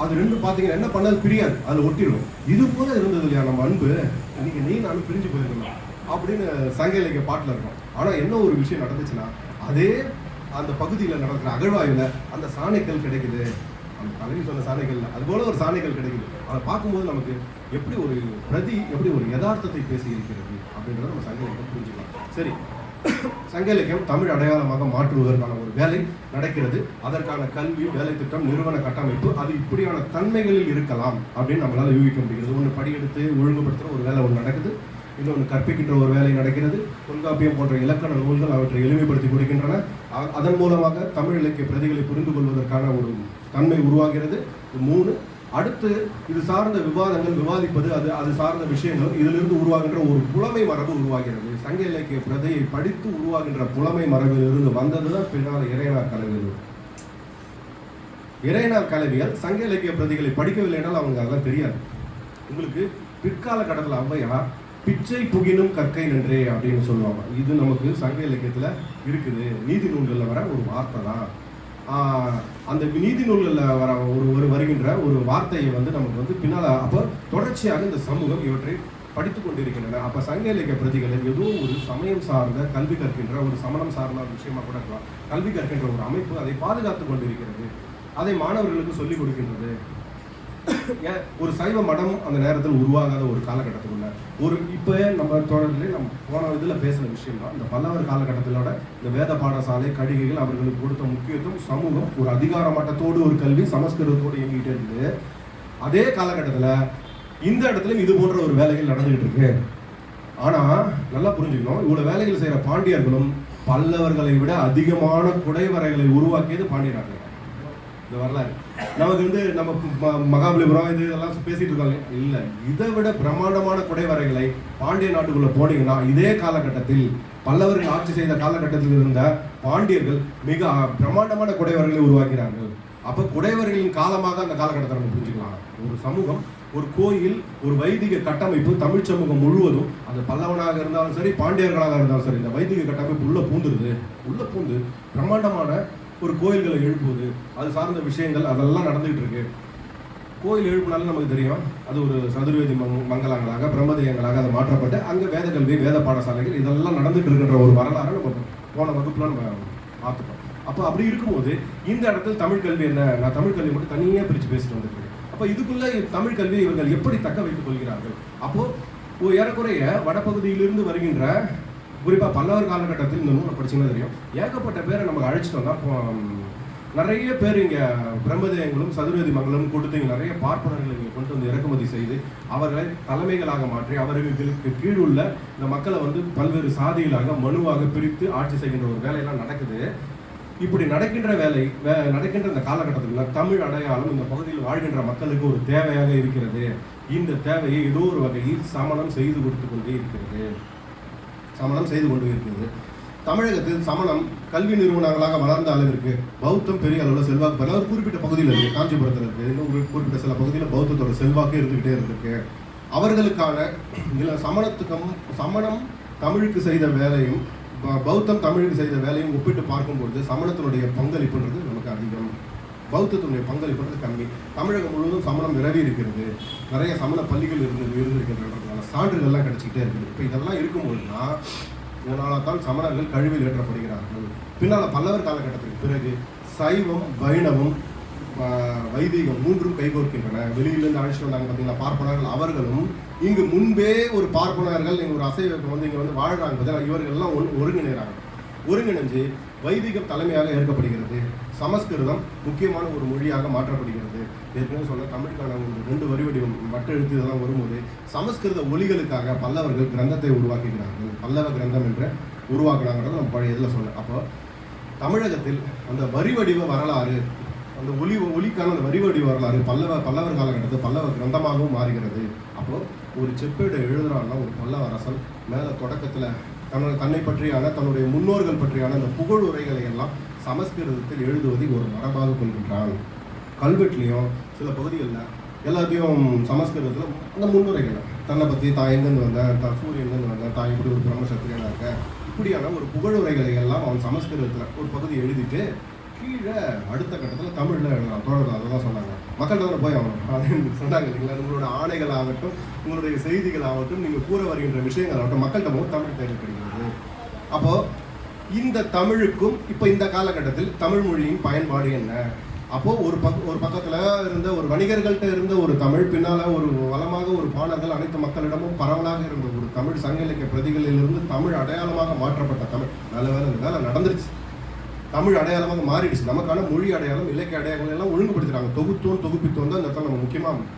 அது ரெண்டு பார்த்தீங்கன்னா என்ன பண்ணாலும் பிரியாது, அதில் ஒட்டிருக்கும். இது போல இருந்தது இல்லையா நம்ம அன்பு, இன்னைக்கு நீ நானும் பிரிஞ்சு போயிருக்கலாம் அப்படின்னு சங்க இலக்கிய பாட்டில் இருக்கும். ஆனால் என்ன ஒரு விஷயம் நடந்துச்சுன்னா, அதே அந்த பகுதியில் நடக்கிற அகழ்வாயுல அந்த சாணைக்கல் கிடைக்குது. அந்த தலைவி சொன்ன சாணைகள் அது போல ஒரு சாணைகள் கிடைக்குது. அதை பார்க்கும்போது நமக்கு எப்படி ஒரு பிரதி எப்படி ஒரு யதார்த்தத்தை பேசி இருக்கிறது அப்படின்றத நம்ம சங்க இலக்கியம் புரிஞ்சுக்கலாம். சரி, சங்க இலக்கியம் தமிழ் அடையாளமாக மாற்றுவதற்கான ஒரு வேலை நடக்கிறது. அதற்கான கல்வி, வேலை திட்டம், நிறுவன கட்டமைப்பு அது இப்படியான தன்மைகளில் இருக்கலாம் அப்படின்னு நம்மளால யூகிக்க முடிகிறது. ஒன்று படியெடுத்து ஒழுங்குபடுத்துகிற ஒரு வேலை ஒன்று நடக்குது, இன்னொன்று கற்பிக்கின்ற ஒரு வேலை நடக்கிறது. தொல்காப்பியம் போன்ற இலக்கண நூல்கள் அவற்றை எளிமைப்படுத்தி கொடுக்கின்றன. அதன் மூலமாக தமிழ் இலக்கிய பிரதிகளை புரிந்து கொள்வதற்கான ஒரு தன்மை உருவாகிறது. 3, அடுத்து இது சார்ந்த விவாதங்கள், விவாதிப்பது, அது சார்ந்த விஷயங்கள், இதிலிருந்து உருவாகின்ற ஒரு புலமை மரபு உருவாகிறது. சங்க இலக்கிய பிரதியை படித்து உருவாகின்ற புலமை மரபிலிருந்து வந்ததுதான் பின்னால் இறையனார் கலவியல். இறையனார் கலவியல் சங்க இலக்கிய பிரதிகளை படிக்கவில்லை என்றால் அவங்க அதெல்லாம் தெரியாது. உங்களுக்கு பிற்கால கடத்தில் ஔவையார் பிச்சை புகினும் கற்கை நன்றே அப்படின்னு சொல்லுவாங்க. இது நமக்கு சங்க இலக்கியத்தில் இருக்குது. நீதி நூல்களில் வர ஒரு வார்த்தை தான். அந்த நீதி நூல்களில் வர வருகின்ற ஒரு வார்த்தையை வந்து நமக்கு வந்து பின்னால் அப்போ தொடர்ச்சியாக இந்த சமூகம் இவற்றை படித்து கொண்டிருக்கின்றன. அப்போ சங்க இலக்கிய பிரதிகளை ஏதோ ஒரு சமயம் சார்ந்த கல்வி கற்கின்ற ஒரு சமணம் சார்ந்த ஒரு விஷயமா கூட இருக்கலாம். கல்வி கற்கின்ற ஒரு அமைப்பு அதை பாதுகாத்து கொண்டிருக்கிறது, அதை மாணவர்களுக்கு சொல்லிக் கொடுக்கின்றது. ஒரு சைவ மடம் அந்த நேரத்தில் உருவாகாத ஒரு காலகட்டத்துக்குள்ள இப்போ நம்ம தொடர்பில் நம்ம போன இதில் பேசின விஷயம் தான். இந்த பல்லவர் காலகட்டத்திலோட இந்த வேத பாடசாலை, கடிகைகள் அவர்களுக்கு கொடுத்த முக்கியத்துவம், சமூகம் ஒரு அதிகார மட்டத்தோடு ஒரு கல்வி சமஸ்கிருதத்தோடு இயங்கிட்டு இருக்குது. அதே காலகட்டத்தில் இந்த இடத்துலையும் இது போன்ற ஒரு வேலைகள் நடந்துகிட்டு இருக்கு. ஆனால் நல்லா புரிஞ்சுக்கணும், இவ்வளோ வேலைகள் செய்கிற பாண்டியர்களும் பல்லவர்களை விட அதிகமான குடைவரைகளை உருவாக்கியது பாண்டியர்கள். இந்த வரலாறு நமக்கு வந்து நம்ம மகாபலிபுரம் இதெல்லாம் பேசிட்டு இருக்காங்க இல்லை, இதை விட பிரம்மாண்டமான குடைவரைகளை பாண்டிய நாட்டுக்குள்ள போனீங்கன்னா இதே காலகட்டத்தில் பல்லவர்கள் ஆட்சி செய்த காலகட்டத்தில் இருந்த பாண்டியர்கள் மிக பிரம்மாண்டமான குடைவரைகளை உருவாக்கிறார்கள். அப்ப குடைவரைகளின் காலமாக அந்த காலகட்டத்தை நம்ம புரிஞ்சுக்கலாம். ஒரு சமூகம், ஒரு கோயில், ஒரு வைதிக கட்டமைப்பு தமிழ் சமூகம் முழுவதும் அது பல்லவனாக இருந்தாலும் சரி, பாண்டியர்களாக இருந்தாலும் சரி, இந்த வைதிக கட்டமைப்பு உள்ள பூந்து பிரம்மாண்டமான ஒரு கோயில்களை எழுப்புவது, அது சார்ந்த விஷயங்கள் அதெல்லாம் நடந்துகிட்டு இருக்கு. கோயில் எழுப்புனாலும் நமக்கு தெரியும், அது ஒரு சதுர்வேதி மங்கலங்களாக, பிரம்மதேயங்களாக அதை மாற்றப்பட்டு அங்கே வேத கல்வி, வேத பாடசாலைகள் இதெல்லாம் நடந்துட்டு இருக்கின்ற ஒரு வரலாறு நம்ம போன வகுப்புல நம்ம பார்த்துட்டோம். அப்போ அப்படி இருக்கும்போது இந்த இடத்துல தமிழ் கல்வி என்ன, நான் தமிழ் கல்வி மட்டும் தனியாக பிரித்து பேசிட்டு வந்துருக்கேன். அப்போ இதுக்குள்ள தமிழ் கல்வி இவர்கள் எப்படி தக்க வைத்துக் கொள்கிறார்கள்? அப்போ ஏறக்குறைய வடபகுதியிலிருந்து வருகின்ற, குறிப்பாக பல்லவர் காலகட்டத்தில் இந்த நூலை படிச்சுன்னா தெரியும், ஏகப்பட்ட பேரை நமக்கு அழைச்சிட்டு வந்தால் நிறைய பேர் இங்கே பிரம்மதேயங்களும் சதுர்வேதி மங்கலம் கொடுத்து இங்கே நிறைய பார்ப்பனர்கள் இங்கே கொண்டு வந்து இறக்குமதி செய்து அவர்களை தலைமைகளாக மாற்றி அவர்களுக்கு கீழ் உள்ள இந்த மக்களை வந்து பல்வேறு சாதிகளாக மனுவாக பிரித்து ஆட்சி செய்கின்ற ஒரு வேலையெல்லாம் நடக்குது. இப்படி நடக்கின்ற இந்த காலகட்டத்தில் தமிழ் அடையாளம் இந்த பகுதியில் வாழ்கின்ற மக்களுக்கு ஒரு தேவையாக இருக்கிறது. இந்த தேவையை ஏதோ ஒரு வகையில் சமணம் செய்து கொண்டே இருக்கிறது. தமிழகத்தில் சமணம் கல்வி நிறுவனங்களாக வளர்ந்த அளவிற்கு பௌத்தம் பெரிய அளவில் செல்வாக்கு பெற ஒரு குறிப்பிட்ட பகுதியில் இருக்குது, காஞ்சிபுரத்தில் இருக்குது, இன்னும் ஒரு குறிப்பிட்ட சில பகுதியில் பௌத்தத்தோட செல்வாக்கு இருந்துகிட்டே இருந்திருக்கு. அவர்களுக்கான சமணம் தமிழுக்கு செய்த வேலையும் பௌத்தம் தமிழுக்கு செய்த வேலையும் ஒப்பிட்டு பார்க்கும்பொழுது சமணத்தினுடைய பங்களிப்புன்றது நமக்கு அதிகம், பௌத்தத்தினுடைய பங்களிப்புன்றது கம்மி. தமிழகம் முழுவதும் சமணம் நிரவி இருக்கிறது, நிறைய சமண பள்ளிகள் இருந்திருக்கின்றன, சான்றுகள்லாம் கிடைச்சிக்கிட்டே இருக்குது. இப்போ இதெல்லாம் இருக்கும்போது தான் இதனால தான் சமணர்கள் கழிவில் ஏற்றப்படுகிறார்கள். பின்னால் பல்லவர் காலகட்டத்துக்கு பிறகு சைவம், வைணவம், வைதிகம் மூன்றும் கைகோர்க்கின்றன. வெளியிலிருந்து அழைச்சிட்டு வந்தாங்க பார்த்தீங்களா பார்ப்பனர்கள், அவர்களும் இங்கு முன்பே ஒரு பார்ப்பனர்கள் இங்கே ஒரு அசைவத்தை வந்து இங்கே வந்து வாழ்கிறாங்க பார்த்தீங்கன்னா, இவர்கள்லாம் ஒருங்கிணைஞ்சு வைதிகம் தலைமையாக ஏற்கப்படுகிறது. சமஸ்கிருதம் முக்கியமான ஒரு மொழியாக மாற்றப்படுகிறது. ஏற்கனவே சொன்ன தமிழுக்கான ஒரு 2 வரி வடிவம் வட்டெழுத்து இதெல்லாம் வரும்போது சமஸ்கிருத ஒலிகளுக்காக பல்லவர்கள் கிரந்தத்தை உருவாக்குகிறார்கள். பல்லவ கிரந்தம் என்று உருவாக்குறாங்கிறது நம்ம பழைய இதில் சொன்னேன். அப்போ தமிழகத்தில் அந்த வரி வடிவ வரலாறு, அந்த ஒலிக்கான அந்த வரி வடிவ வரலாறு பல்லவர் காலகட்டத்தில் பல்லவ கிரந்தமாகவும் மாறுகிறது. அப்போது ஒரு செப்பேடு எழுதுறான்னா ஒரு பல்லவ அரசன் மேலே தொடக்கத்தில் தன்னை பற்றியான தன்னுடைய முன்னோர்கள் பற்றியான அந்த புகழுரைகளை எல்லாம் சமஸ்கிருதத்தில் எழுதுவதை ஒரு மரபாக கொள்கின்றான். கல்வெட்டுலேயும் சில பகுதிகளில் எல்லாத்தையும் சமஸ்கிருதத்தில் அந்த முன்னுரைகள் தன்னை பற்றி தான் எங்கேருந்து வந்தேன், தான் சூரியன் எங்கேருந்து வந்தேன், தான் இப்படி ஒரு பிரம்மசத்திரியனாக இருக்கேன், இப்படியான ஒரு புகழுரைகளை எல்லாம் அவன் சமஸ்கிருதத்தில் ஒரு பகுதி எழுதிட்டு கீழே அடுத்த கட்டத்தில் தமிழில் எழுதலாம். தோழர்கள் அதை தான் சொன்னாங்க. மக்கள்கிட்ட தானே போய் ஆகணும் அப்படின்னு சொன்னாங்க இல்லைங்களா. உங்களோட ஆணைகள் ஆகட்டும், உங்களுடைய செய்திகள் ஆகட்டும், நீங்கள் கூற வருகின்ற விஷயங்கள் ஆகட்டும், மக்கள்கிட்ட போது தமிழ் தேவைப்படுகிறது. அப்போது இந்த தமிழுக்கும் இப்போ இந்த காலகட்டத்தில் தமிழ் மொழியின் பயன்பாடு என்ன? அப்போது ஒரு பக்கத்தில் இருந்த ஒரு வணிகர்கள்ட்ட இருந்த ஒரு தமிழ், பின்னால் ஒரு வளமாக ஒரு பாணர்கள் அனைத்து மக்களிடமும் பரவலாக இருந்த ஒரு தமிழ், சங்க இலக்கிய பிரதிகளிலிருந்து தமிழ் அடையாளமாக மாற்றப்பட்ட தமிழ். நல்ல வேலை இந்த வேலை நடந்துருச்சு. தமிழ் அடையாளமாக மாறிடுச்சு. நமக்கான மொழி அடையாளம், இலக்கிய அடையாளங்கள் எல்லாம் ஒழுங்குபடுத்துகிறாங்க. தொகுப்பித்தோம் தான் இந்த இடத்துல நம்ம முக்கியமாக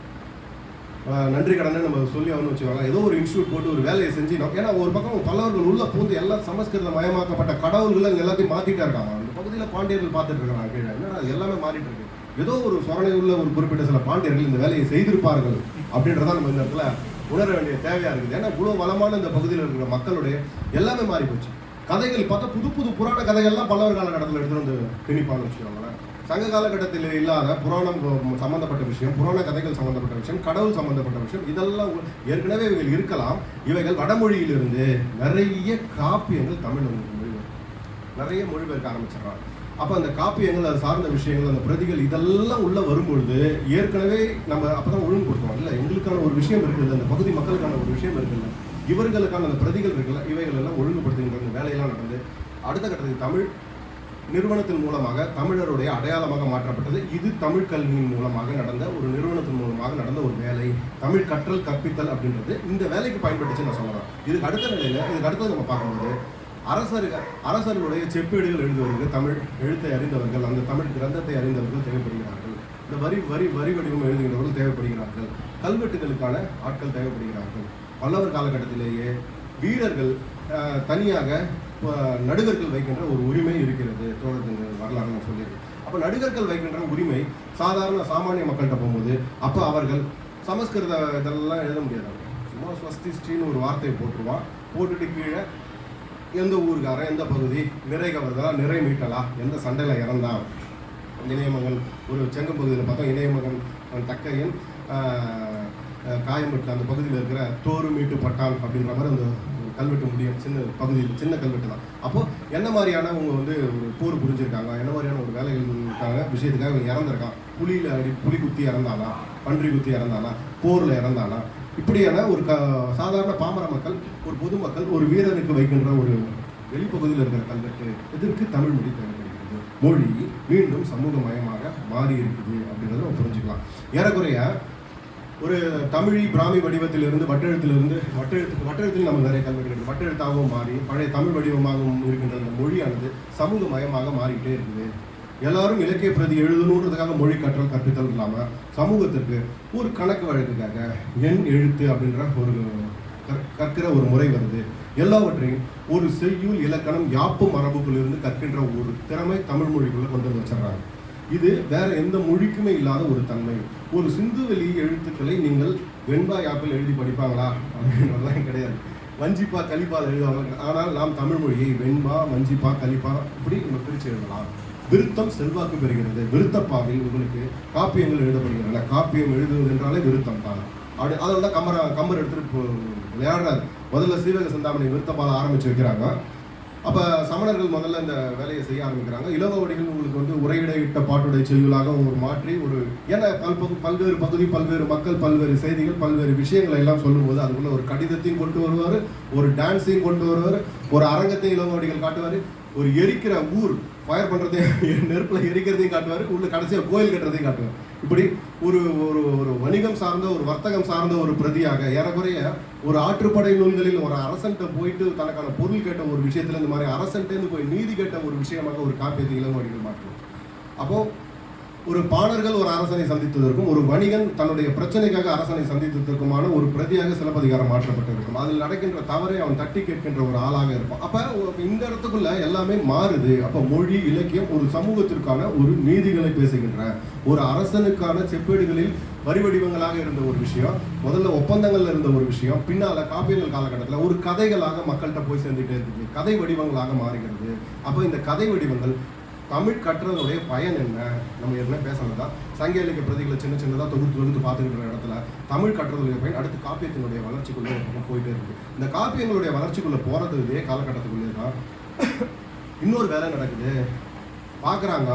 நன்றி கடனை நம்ம சொல்லி ஆகணும்னு வச்சுக்கோங்க. ஏதோ ஒரு இன்ஸ்டியூட் போட்டு ஒரு வேலையை செஞ்சு, ஏன்னா ஒரு பக்கம் பல்லவர்கள் உள்ள பூந்து எல்லாம் சமஸ்கிருத மயமாக்கப்பட்ட கடவுள்களை எல்லாத்தையும் மாற்றிட்டே இருக்காங்க. அந்த பகுதியில் பாண்டியர்கள் பார்த்துட்டு இருக்காங்க. கீழே என்னன்னா எல்லாமே மாறிட்டு இருக்கு. ஏதோ ஒரு சொரணை உள்ள ஒரு குறிப்பிட்ட சில பாண்டியர்கள் இந்த வேலையை செய்திருப்பார்கள் அப்படின்றத நம்ம இந்த இடத்துல உணர வேண்டிய தேவையாக இருக்குது. ஏன்னா இவ்வளோ வளமான இந்த பகுதியில் இருக்கிற மக்களுடைய எல்லாமே மாறி போச்சு. கதைகள் பார்த்தா புது புது புராண கதைகள்லாம் பல்லவர் காலகட்டத்தில் எடுத்துகிட்டு வந்து திணிப்பான்னு வச்சுக்கோங்களேன். சங்க காலகட்டத்தில் இல்லாத புராணம் சம்பந்தப்பட்ட விஷயம், புராண கதைகள் சம்பந்தப்பட்ட விஷயம், கடவுள் சம்பந்தப்பட்ட விஷயம், இதெல்லாம் ஏற்கனவே இவைகள் இருக்கலாம். இவைகள் வடமொழியிலிருந்து நிறைய காப்பியங்கள் தமிழ் நிறைய மொழிபெயர்க்க ஆரம்பிச்சிடறாங்க. அப்போ அந்த காப்பியங்கள், அது சார்ந்த விஷயங்கள், அந்த பிரதிகள் இதெல்லாம் உள்ள வரும்பொழுது ஏற்கனவே நம்ம அப்பதான் ஒழுங்குபடுத்துவோம். இல்லை, எங்களுக்கான ஒரு விஷயம் இருக்குது, அந்த பகுதி மக்களுக்கான ஒரு விஷயம் இருக்குல்ல, இவர்களுக்கான அந்த பிரதிகள் இருக்குல்ல, இவைகள் எல்லாம் ஒழுங்குபடுத்துகின்ற அந்த வேலையெல்லாம் நடந்து அடுத்த கட்டத்தில் தமிழ் நிறுவனத்தின் மூலமாக தமிழருடைய அடையாளமாக மாற்றப்பட்டது. இது தமிழ் கல்வியின் மூலமாக நடந்த ஒரு நிறுவனத்தின் மூலமாக நடந்த ஒரு வேலை. தமிழ் கற்றல் கற்பித்தல் அப்படின்றது இந்த வேலைக்கு பயன்பட்டுச்சு நான் சொல்லலாம். இதுக்கு அடுத்த நிலையில், இதுக்கு அடுத்தது நம்ம பார்க்கும்போது அரசர்களுடைய செப்பேடுகள் எழுதுவதற்கு தமிழ் எழுத்தை அறிந்தவர்கள், அந்த தமிழ் கிரந்தத்தை அறிந்தவர்கள் தேவைப்படுகிறார்கள். இந்த வரி வடிவம் எழுதுகிறவர்கள் தேவைப்படுகிறார்கள். கல்வெட்டுகளுக்கான ஆட்கள் தேவைப்படுகிறார்கள். பல்லவர் காலகட்டத்திலேயே வீரர்கள் தனியாக நடுகர்கள் வைக்கின்ற ஒரு உரிமை இருக்கிறது. தோழத்தின் வரலாறு நான் சொல்லியிருக்கேன். அப்போ நடுகர்கள் வைக்கின்ற உரிமை சாதாரண சாமானிய மக்கள்கிட்ட போகும்போது அப்போ அவர்கள் சமஸ்கிருத இதெல்லாம் எழுத முடியாது. சும்மா ஸ்வஸ்தி ஸ்ரீன்னு ஒரு வார்த்தையை போட்டுருவான். போட்டுட்டு கீழே எந்த ஊருக்காரன், எந்த பகுதி, நிறை கவர்தலா, நிறை மீட்டலா, எந்த சண்டையில் இறந்தான், இணையமகன் ஒரு செங்கப்பகுதியில் பார்த்தோம், இணையமகன் தக்கையன் காயம்பட்டு அந்த பகுதியில் இருக்கிற தோறு மீட்டு பட்டான் அப்படின்ற மாதிரி அந்த கல்வெட்டு முடியும். சின்ன கல்வெட்டு தான். அப்போது என்ன மாதிரியான அவங்க ஒரு போர் புரிஞ்சிருக்காங்க, என்ன மாதிரியான ஒரு வேலைகளுக்காக விஷயத்துக்காக இவங்க இறந்துருக்கான். புலி குத்தி இறந்தானா, பன்றி குத்தி இறந்தானா, போரில் இறந்தானா, இப்படியான ஒரு சாதாரண பாமர மக்கள், ஒரு பொதுமக்கள் ஒரு வீரனுக்கு வைக்கின்ற ஒரு வெளிப்பகுதியில் இருக்கிற கல்வெட்டு. இதற்கு தமிழ் மொழி தேவைப்படுகிறது. மொழி மீண்டும் சமூகமயமாக மாறி இருக்குது அப்படின்றத நம்ம புரிஞ்சுக்கலாம். ஏறக்குறைய ஒரு தமிழி பிராமி வடிவத்திலிருந்து வட்டெழுத்தில் நம்ம நிறைய கல்வெட்டுகள் வட்டெழுத்தாகவும் மாறி பழைய தமிழ் வடிவமாகவும் இருக்கின்ற அந்த மொழியானது சமூகமயமாக மாறிக்கிட்டே இருக்குது. எல்லாரும் இலக்கிய பிரதி எழுதணுன்றதுக்காக மொழி கற்றல் கற்பித்தல் இல்லாமல் சமூகத்திற்கு ஒரு கணக்கு வழக்குக்காக எண் எழுத்து அப்படின்ற ஒரு கற்கிற ஒரு முறை வருது. எல்லாவற்றையும் ஒரு செய்யுள் இலக்கணம் யாப்பு மரபுக்குள் இருந்து கற்கின்ற ஒரு திறமை தமிழ் மொழிக்குள்ள கொண்டு வந்து வச்சிடறாங்க. இது வேற எந்த மொழிக்குமே இல்லாத ஒரு தன்மை. ஒரு சிந்துவெளி எழுத்துக்களை நீங்கள் வெண்பா யாப்பில் எழுதி படிப்பாங்களா அப்படின்றதுலாம் கிடையாது. வஞ்சிப்பா கலிப்பால் எழுதுவாங்க. ஆனால் நாம் தமிழ் மொழியை வெண்பா, வஞ்சிப்பா, கலிப்பா இப்படி நம்ம பிரித்து எழுதலாம். விருத்தம் செல்வாக்கு பெறுகிறது. விருத்தப்பாவில் உங்களுக்கு காப்பியங்கள் எழுதப்படுகின்றன. காப்பியம் எழுதுவது என்றாலே விருத்தம் தான். அதனால தான் கம்பர் எடுத்துட்டு விளையாடுறாரு. முதல்ல சீவக சிந்தாமணி விருத்தப்பால் ஆரம்பிச்சு வைக்கிறாங்க. அப்போ சமணர்கள் முதல்ல இந்த வேலையை செய்ய ஆரம்பிக்கிறாங்க. இளவடிகள் உங்களுக்கு உரையிடையிட்ட பாட்டுடைய செய்யுளாக ஒரு மாற்றி ஏன்னா பல்வேறு பகுதி, பல்வேறு மக்கள், பல்வேறு செய்திகள், பல்வேறு விஷயங்களை எல்லாம் சொல்லும்போது அதுக்குள்ள ஒரு கடிதத்தையும் கொண்டு வருவார், ஒரு டான்ஸையும் கொண்டு வருவார், ஒரு அரங்கத்தையும் இளவடிகள் காட்டுவார், ஒரு எரிக்கிற ஊர் ஃபயர் பண்ணுறதையும் நெருப்பில் எரிக்கிறதையும் காட்டுவார், உள்ள கடைசியாக கோயில் கட்டுறதையும் காட்டுவார். இப்படி ஒரு ஒரு வணிகம் சார்ந்த, ஒரு வர்த்தகம் சார்ந்த ஒரு பிரதியாக ஏறக்குறைய ஒரு ஆற்றுப்படை நூல்களில் ஒரு அரசன்ட்ட போயிட்டு தனக்கான பொருள் கேட்ட ஒரு விஷயத்துல இந்த மாதிரி அரசன்ட்டேருந்து போய் நீதி கேட்ட ஒரு விஷயமாக ஒரு காப்பியத்தை இளவடிகள் மாற்றுவோம். அப்போது ஒரு பாணர்கள் ஒரு அரசனை சந்தித்ததற்கும் ஒரு வணிகன் தன்னுடைய பிரச்சனைக்காக அரசனை சந்தித்ததற்குமான ஒரு பிரதியாக சிலப்பதிகாரம் மாற்றப்பட்டிருக்கும். அதில் நடக்கின்ற தவறை அவன் தட்டி கேட்கின்ற ஒரு ஆளாக இருப்பான். அப்ப இந்த இடத்துக்குள்ள எல்லாமே மாறுது. அப்ப மொழி இலக்கியம் ஒரு சமூகத்திற்கான ஒரு நீதிகளை பேசுகின்ற ஒரு அரசனுக்கான செப்பேடுகளில் வரி வடிவங்களாக இருந்த ஒரு விஷயம், முதல்ல ஒப்பந்தங்கள்ல இருந்த ஒரு விஷயம், பின்னால காப்பியங்கள் காலகட்டத்தில் ஒரு கதைகளாக மக்கள்கிட்ட போய் சேர்ந்துட்டே இருக்குது, கதை வடிவங்களாக மாறுகிறது. அப்போ இந்த கதை வடிவங்கள் தமிழ் கற்றதோடைய பயன் என்ன? நம்ம ஏற்கனவே பேசணும்தான். சங்க இலக்கிய பிரதிகளை சின்ன சின்னதாக தொகுத்து பார்த்துக்கிற இடத்துல தமிழ் கற்றதோடைய பயன் அடுத்து காப்பியத்தினுடைய வளர்ச்சிக்குள்ளே போயிட்டே இருக்கு. இந்த காப்பியங்களுடைய வளர்ச்சிக்குள்ளே போகிறது இதே காலகட்டத்துக்குள்ளே தான் இன்னொரு வேலை நடக்குது. பார்க்குறாங்க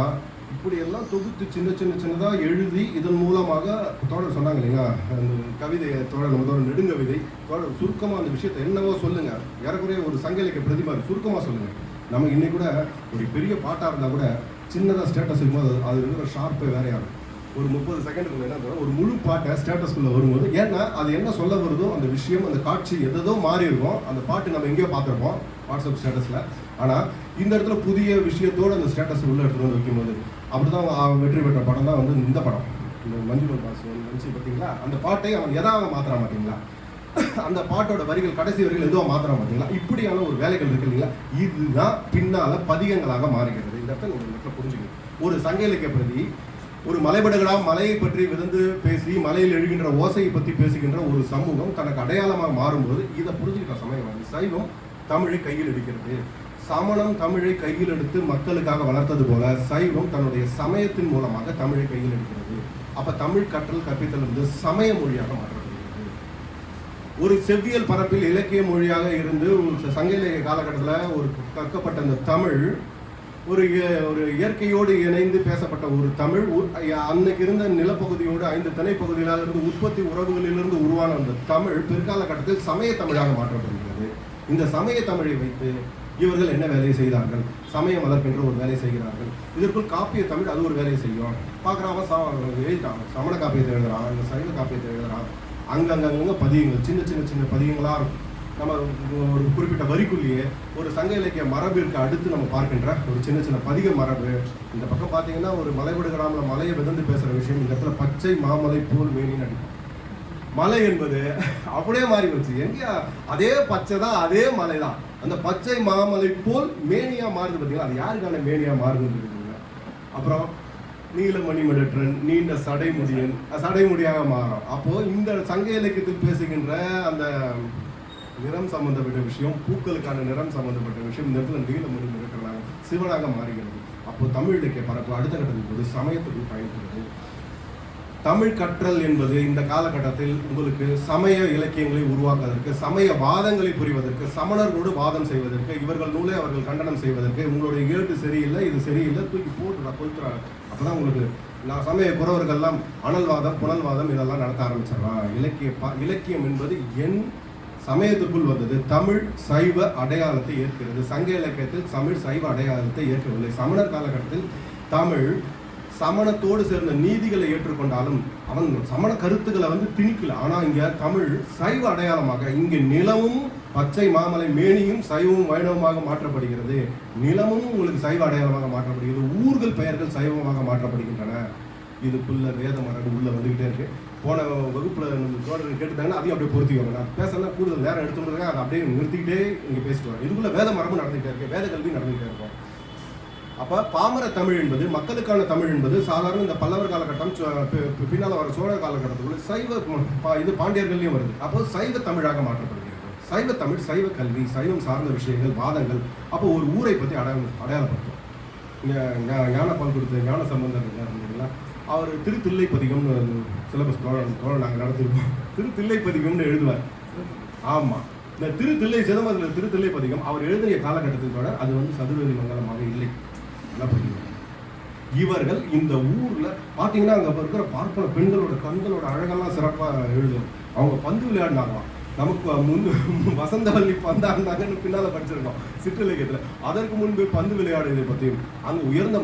இப்படி எல்லாம் தொகுத்து சின்னதாக எழுதி இதன் மூலமாக தோழர் சொன்னாங்க இல்லைங்களா, அந்த கவிதையை தோழர் நெடுங்கவிதை தோழர் சுருக்கமாக அந்த விஷயத்தை என்னவோ சொல்லுங்க, ஏறக்குறைய ஒரு சங்க இலக்கிய பிரதி மாதிரி சுருக்கமாக சொல்லுங்க. நம்ம இன்னைக்கு கூட ஒரு பெரிய பாட்டாக இருந்தால் கூட சின்னதாக ஸ்டேட்டஸ் இருக்கும்போது அது இருக்கிற ஷார்ப்பே வேறையாகும். ஒரு 30 செகண்டுக்குள்ள என்ன ஒரு முழு பாட்டை ஸ்டேட்டஸ்குள்ளே வரும்போது, ஏன்னா அது என்ன சொல்ல வருதோ அந்த விஷயம் அந்த காட்சி எதோ மாறி இருக்கும். அந்த பாட்டு நம்ம எங்கேயோ பார்த்துருப்போம் வாட்ஸ்அப் ஸ்டேட்டஸில். ஆனால் இந்த இடத்துல புதிய விஷயத்தோடு அந்த ஸ்டேட்டஸ் உள்ள எடுத்துகிட்டு வந்து வைக்கும்போது அப்படிதான் வெற்றி பெற்ற படம் தான் வந்து இந்த படம், இந்த மஞ்சுமல் பாஸ் நினச்சி பார்த்தீங்களா, அந்த பாட்டை அவன் எதாவது மாத்திரா மாட்டீங்களா, அந்த பாட்டோட வரிகள் கடைசி வரிகள் எதுவும் மாத்திரம் பார்த்தீங்களா, இப்படியான ஒரு வேலைகள் இருக்கு இல்லைங்களா, இதுதான் பின்னால பதிகங்களாக மாறுகிறது. இந்த இடத்துல ஒரு இடத்துல புரிஞ்சுக்கணும். ஒரு சங்க இலக்கிய பிரதி ஒரு மலைபடுகளா மலையை பற்றி விதந்து பேசி மலையில் எழுகின்ற ஓசையை பற்றி பேசுகின்ற ஒரு சமூகம் தனக்கு அடையாளமாக மாறும்போது இதை புரிஞ்சுக்கிற சமயம் வந்து சைவம் தமிழை கையில் எடுக்கிறது. சமணம் தமிழை கையில் எடுத்து மக்களுக்காக வளர்த்தது போல சைவம் தன்னுடைய சமயத்தின் மூலமாக தமிழை கையில் எடுக்கிறது. அப்ப தமிழ் கற்றல் கற்பித்தல் வந்து சமய மொழியாக மாற்றப்படுகிறது. ஒரு செவ்வியல் பரப்பில் இலக்கிய மொழியாக இருந்து சங்க இலக்கிய காலகட்டத்தில் ஒரு கற்கப்பட்ட அந்த தமிழ் ஒரு இயற்கையோடு இணைந்து பேசப்பட்ட ஒரு தமிழ், அன்னைக்கு இருந்த நிலப்பகுதியோடு 5 திணைப்பகுதிகளாக இருந்து உற்பத்தி உறவுகளிலிருந்து உருவான அந்த தமிழ் பிற்காலகட்டத்தில் சமய தமிழாக மாற்றப்படுகிறது. இந்த சமய தமிழை வைத்து இவர்கள் என்ன வேலையை செய்தார்கள்? சமயம் அதற்கென்று ஒரு வேலை செய்கிறார்கள். இதற்குள் காப்பிய தமிழ் அது ஒரு வேலையை செய்யும். பார்க்குறான் எழுதிட்டான், சமண காப்பியத்தை எழுதுறான், இந்த சைவ காப்பியத்தை எழுதுறான். அங்கங்கே பதியங்கள் சின்ன பதியங்களாக இருக்கும். நம்ம ஒரு குறிப்பிட்ட வரிக்குள்ளேயே ஒரு சங்க இலக்கிய மரபிற்கு அடுத்து நம்ம பார்க்கின்ற ஒரு சின்ன பதிக மரபு. இந்த பக்கம் பார்த்தீங்கன்னா ஒரு மலைபடுகிராமில் மலையை விதந்து பேசுகிற விஷயம், இந்த இடத்துல பச்சை மாமலை போல் மேனின்னு அடிக்கும். மலை என்பது அப்படியே மாறி வச்சு எங்கேயா அதே பச்சை தான், அதே மலை தான். அந்த பச்சை மாமலை போல் மேனியா மாறுது பார்த்தீங்களா, அது யாருக்கான மேனியா மாறுதுன்னு இருக்குதுங்க. அப்புறம் நீலமணி மடற்றன் நீண்ட சடைமுடியாக மாறும். அப்போ இந்த சங்க இலக்கியத்தில் பேசுகின்ற அந்த நிறம் சம்பந்தப்பட்ட விஷயம், பூக்களுக்கான நிறம் சம்பந்தப்பட்ட விஷயம் இந்த இடத்துல நீலமணி மடற்றனாக சிவனாக மாறுகிறது. அப்போ தமிழ் இலக்கிய பரப்பு அடுத்த கட்டத்தின் போது சமயத்துக்கு பயன்படுது. தமிழ் கற்றல் என்பது இந்த காலகட்டத்தில் உங்களுக்கு சமய இலக்கியங்களை உருவாக்குவதற்கு, சமய வாதங்களை புரிவதற்கு, சமணர்களோடு வாதம் செய்வதற்கு, இவர்கள் நூலை அவர்கள் கண்டனம் செய்வதற்கு, உங்களுடைய ஏட்டு சரியில்லை இது சரியில்லை தூக்கி போட்டு கொளுத்துறாங்க. அப்போதான் உங்களுக்கு நான் சமய குறவர்கள்லாம் அனல்வாதம் புனல்வாதம் இதெல்லாம் நடத்த ஆரம்பிச்சிடலாம். இலக்கியம் என்பது என் சமயத்திற்குள் வந்தது. தமிழ் சைவ அடையாளத்தை ஏற்கிறது. சங்க இலக்கியத்தில் தமிழ் சைவ அடையாளத்தை ஏற்கவில்லை. சமணர் காலகட்டத்தில் தமிழ் சமணத்தோடு சேர்ந்த நீதிகளை ஏற்றுக்கொண்டாலும் அவன் சமண கருத்துக்களை வந்து திணிக்கல. ஆனா இங்க தமிழ் சைவ அடையாளமாக, இங்க நிலமும் பச்சை மாமலை மேனியும் சைவமும் வைணவமாக மாற்றப்படுகிறது. நிலமும் உங்களுக்கு சைவ அடையாளமாக மாற்றப்படுகிறது. ஊர்கள் பெயர்கள் சைவமாக மாற்றப்படுகின்றன. இதுக்குள்ள வேத மரபு உள்ள வந்துகிட்டே இருக்கு. போன வகுப்புல தோழர்கள் கேட்டுட்டாங்கன்னா அதையும் அப்படியே பொருத்திக்கோங்க. நான் பேசலாம் கூடுதல் நேரம் எடுத்துருக்கேன், அதை அப்படியே நிறுத்திக்கிட்டே இங்க பேசிட்டு வரேன். இதுக்குள்ள வேத மரபு நடந்துகிட்டே இருக்கு, வேத கல்வி நடந்துகிட்டே இருக்கும். அப்போ பாமர தமிழ் என்பது, மக்களுக்கான தமிழ் என்பது சாதாரண இந்த பல்லவர் காலகட்டம் பின்னால் வர சோழ காலகட்டத்துக்குள்ள சைவ இது பாண்டியர்கள்லையும் வருது. அப்போ சைவ தமிழாக மாற்றப்படுகிறது. சைவ தமிழ், சைவ கல்வி, சைவம் சார்ந்த விஷயங்கள், வாதங்கள். அப்போ ஒரு ஊரை பற்றி அடையாளப்படுத்தும். ஞானப்பால் கொடுத்த ஞான சம்பந்தர் இருந்தீங்களா, அவர் திருத்தில்லை பதிகம்னு சிலபஸ் தோழர் நாங்கள் நடத்திருக்கோம். திருத்தில்லை பதிகம்னு எழுதுவார். ஆமாம், இந்த திருத்தில்லை சிதம்பரத்தில் திருத்தில்லை பதிகம் அவர் எழுதிய காலகட்டத்தோட அது வந்து சதுர்வேதி மங்கலமாக இல்லை. என்ன பண்ணுங்க, இவர்கள் இந்த ஊர்ல பாத்தீங்கன்னா அங்க இருக்கிற பார்ப்பன பெண்களோட கண்களோட அழகெல்லாம் சிறப்பா எழுதும். அவங்க பந்து விளையாடினாங்களாம். நமக்கு முன்பு வசந்தவல்லி பந்தாடினாங்கன்னு பின்னால படிச்சிருக்கோம் சிற்றிலக்கியத்துல. அதற்கு முன்பு பந்து விளையாடுவதை பத்தியும், அங்க உயர்ந்த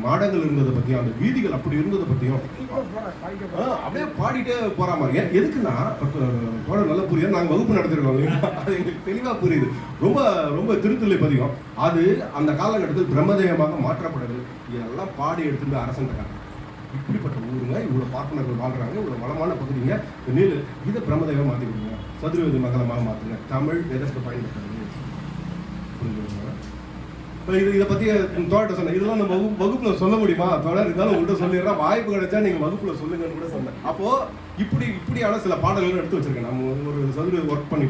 மாடங்கள் இருந்ததை பத்தியும், அந்த வீதிகள் அப்படி இருந்ததை பத்தியும் அப்படியே பாடிட்டே போற மாதிரி. எதுக்குன்னா நல்ல புரியுது, நாங்க வகுப்பு நடத்திருக்கோம், அது எங்களுக்கு தெளிவா புரியுது. ரொம்ப ரொம்ப திருத்தில்லை பதிகம் அது அந்த காலகட்டத்தில் பிரம்மதேயமாக மாற்றப்படுது. இதெல்லாம் பாடி எடுத்துட்டு அரசன் இருக்காங்க. இப்படிப்பட்ட ஊருங்க, இவ்வளோ பார்ப்பனர்கள் வாழ்றாங்க, இவ்வளோ வளமான பகுதிங்க, நீல இதை பிரம்மதேவம் மாற்றி கொடுங்க, சதுர்வேதி மங்கலமாக மாற்றுங்க. தமிழ் எதற்கு பயன்படுத்துறது புரிஞ்சுக்கோங்க. இப்போ இதை பற்றி தோட்ட சொன்னேன். இதெல்லாம் நம்ம வகுப்பில் சொல்ல முடியுமா தோழர்? இருந்தாலும் உங்கள்கிட்ட சொல்லிடுறேன், வாய்ப்பு கிடைச்சா நீங்கள் வகுப்பில் சொல்லுங்கன்னு கூட சொன்னேன். அப்போது இப்படியான சில பாடல்கள் எடுத்து வச்சிருக்கேன். நம்ம ஒரு சதுர்வேதி ஒர்க் பண்ணி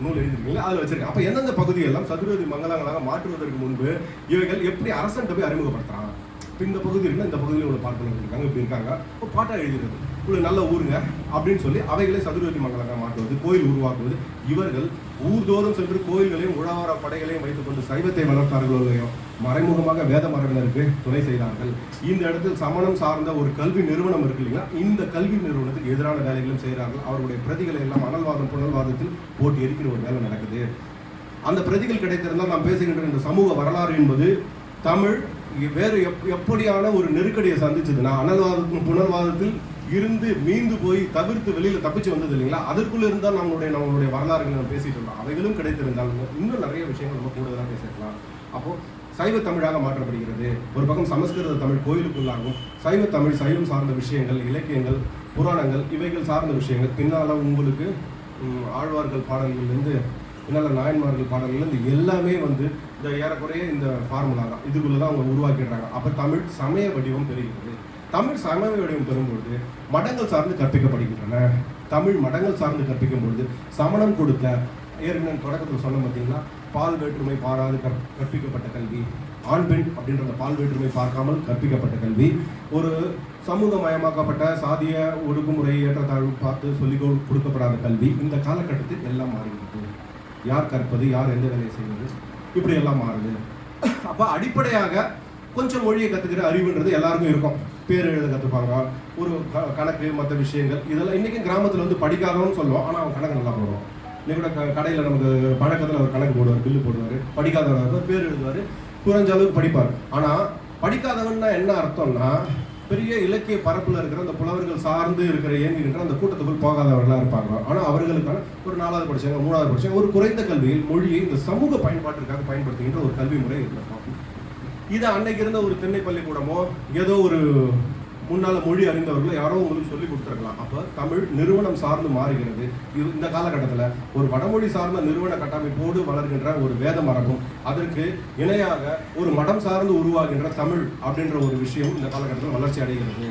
நூல் எழுதிருக்கீங்களா, அதில் வச்சிருக்கேன். அப்போ எந்தெந்த பகுதியெல்லாம் சதுர்வேதி மங்கலங்களாக மாற்றுவதற்கு முன்பு இவைகள் எப்படி அரசன்ட்ட போய் அறிமுகப்படுத்துறாங்க. இப்போ இந்த பகுதி இருக்குன்னா இந்த பகுதியில் உள்ள பார்ப்பனர்கள் இருக்காங்க, இப்படி இருக்காங்க, இப்போ பாட்டாக எழுதுறது இவ்வளோ நல்ல ஊருங்க அப்படின்னு சொல்லி அவைகளே சதுர்வேதி மங்கலங்களாக மாற்றுவது, கோயில் உருவாக்குவது. இவர்கள் ஊர்தோறும் சென்று கோயில்களையும் உழவார படைகளையும் வைத்துக் கொண்டு சைவத்தை வளர்த்தார்களோ மறைமுகமாக வேத மரபினருக்கு துணை செய்தார்கள். இந்த இடத்தில் சமணம் சார்ந்த ஒரு கல்வி நிறுவனம் இருக்கு இல்லைங்களா, இந்த கல்வி நிறுவனத்துக்கு எதிரான வேலைகளும் செய்கிறார்கள். அவருடைய பிரதிகளை எல்லாம் அனல்வாதம் புனல்வாதத்தில் போட்டு எரிக்கிற ஒரு வேலை நடக்குது. அந்த பிரதிகள் கிடைத்திருந்தால் நாம் பேசுகின்ற இந்த சமூக வரலாறு என்பது தமிழ் வேறு எப்படியான ஒரு நெருக்கடியை சந்திச்சதுன்னா, அனல்வாதத்தின் புனர்வாதத்தில் இருந்து மீண்டு போய் தவிர்த்து வெளியில் தப்பிச்சு வந்தது இல்லைங்களா, அதற்குள்ள இருந்தால் நம்மளுடைய வரலாறுகளை நம்ம பேசிட்டு இருந்தோம். அவைகளும் கிடைத்திருந்தாலும் இன்னும் நிறைய விஷயங்கள் நம்ம கூடுதலாக பேசிக்கலாம். அப்போ சைவ தமிழாக மாற்றப்படுகிறது. ஒரு பக்கம் சமஸ்கிருத தமிழ் கோயிலுக்குள்ளாகும், சைவ தமிழ் சைவம் சார்ந்த விஷயங்கள், இலக்கியங்கள், புராணங்கள், இவைகள் சார்ந்த விஷயங்கள். பின்னால் உங்களுக்கு ஆழ்வார்கள் பாடல்கள்லேருந்து பின்னால் நாயன்மார்கள் பாடல்கள்லேருந்து எல்லாமே இந்த ஏறக்குறைய இந்த ஃபார்முலா தான், இதுக்குள்ளே தான் அவங்க உருவாக்கிடுறாங்க. அப்போ தமிழ் சமய வடிவம் பெறுகிறது. தமிழ் சமய வடிவம் பெறும்பொழுது மடங்கள் சார்ந்து கற்பிக்கப்படுகின்றன. தமிழ் மடங்கள் சார்ந்து கற்பிக்கும் பொழுது சமணம் கொடுத்த ஏற்கனவே தொடக்கத்தில் சொன்ன பார்த்தீங்களா, பால் வேற்றுமை பாராது கற்பிக்கப்பட்ட கல்வி, ஆண் பெண் அப்படின்ற அந்த பால் வேற்றுமை பார்க்காமல் கற்பிக்கப்பட்ட கல்வி, ஒரு சமூகமயமாக்கப்பட்ட சாதிய ஒடுக்குமுறை ஏற்றத்தாழ்வு பார்த்து சொல்லிக் கொடுக்கப்படாத கல்வி, இந்த காலகட்டத்தில் எல்லாம் மாறுகிறது. யார் கற்பது, யார் எந்த வேலையை செய்வது, இப்படி எல்லாம் மாறுது. அப்போ அடிப்படையாக கொஞ்சம் மொழியை கற்றுக்கிற அறிவுன்றது எல்லாருக்கும் இருக்கும். பேர் எழுத கற்றுப்பாங்க, ஒரு கணக்கு, மற்ற விஷயங்கள் இதெல்லாம். இன்றைக்கும் கிராமத்தில் படிக்காதவன்னு சொல்லுவோம், ஆனால் அவன் கணக்கு நல்லா போடுவான். இன்னைக்கு கூட கடையில் நமக்கு பழக்கத்தில் அவர் கணக்கு போடுவார், பில்லு போடுவார். படிக்காதவராக பேர் எழுதுவார், குறைஞ்ச அளவுக்கு படிப்பார். ஆனால் படிக்காதவன்னா என்ன அர்த்தம்னா, பெரிய இலக்கிய பரப்பில் இருக்கிற அந்த புலவர்கள் சார்ந்து இருக்கிற இயங்குகின்ற அந்த கூட்டத்துக்குள் போகாதவர்களாக இருப்பாங்க. ஆனால் அவர்களுக்கான ஒரு 4வது படிச்சாங்க, 3வது படிச்சாங்க, ஒரு குறைந்த கல்வியில் மொழியை இந்த சமூக பயன்பாட்டிற்காக பயன்படுத்துகின்ற ஒரு கல்வி முறை இருக்கும். இது அன்னைக்கு இருந்த ஒரு திண்ணை பள்ளிக்கூடமோ ஏதோ ஒரு முன்னால மொழி அறிந்தவர்களோ யாரோ உங்களுக்கு சொல்லி கொடுத்துருக்கலாம். அப்போ தமிழ் நிறுவனம் சார்ந்து மாறுகிறது. இது இந்த காலகட்டத்தில் ஒரு வடமொழி சார்ந்த நிறுவன கட்டமைப்போடு வளர்கின்ற ஒரு வேத மரபும், அதற்கு இணையாக ஒரு மடம் சார்ந்து உருவாகின்ற தமிழ் அப்படின்ற ஒரு விஷயம் இந்த காலகட்டத்தில் வளர்ச்சி அடைகிறது.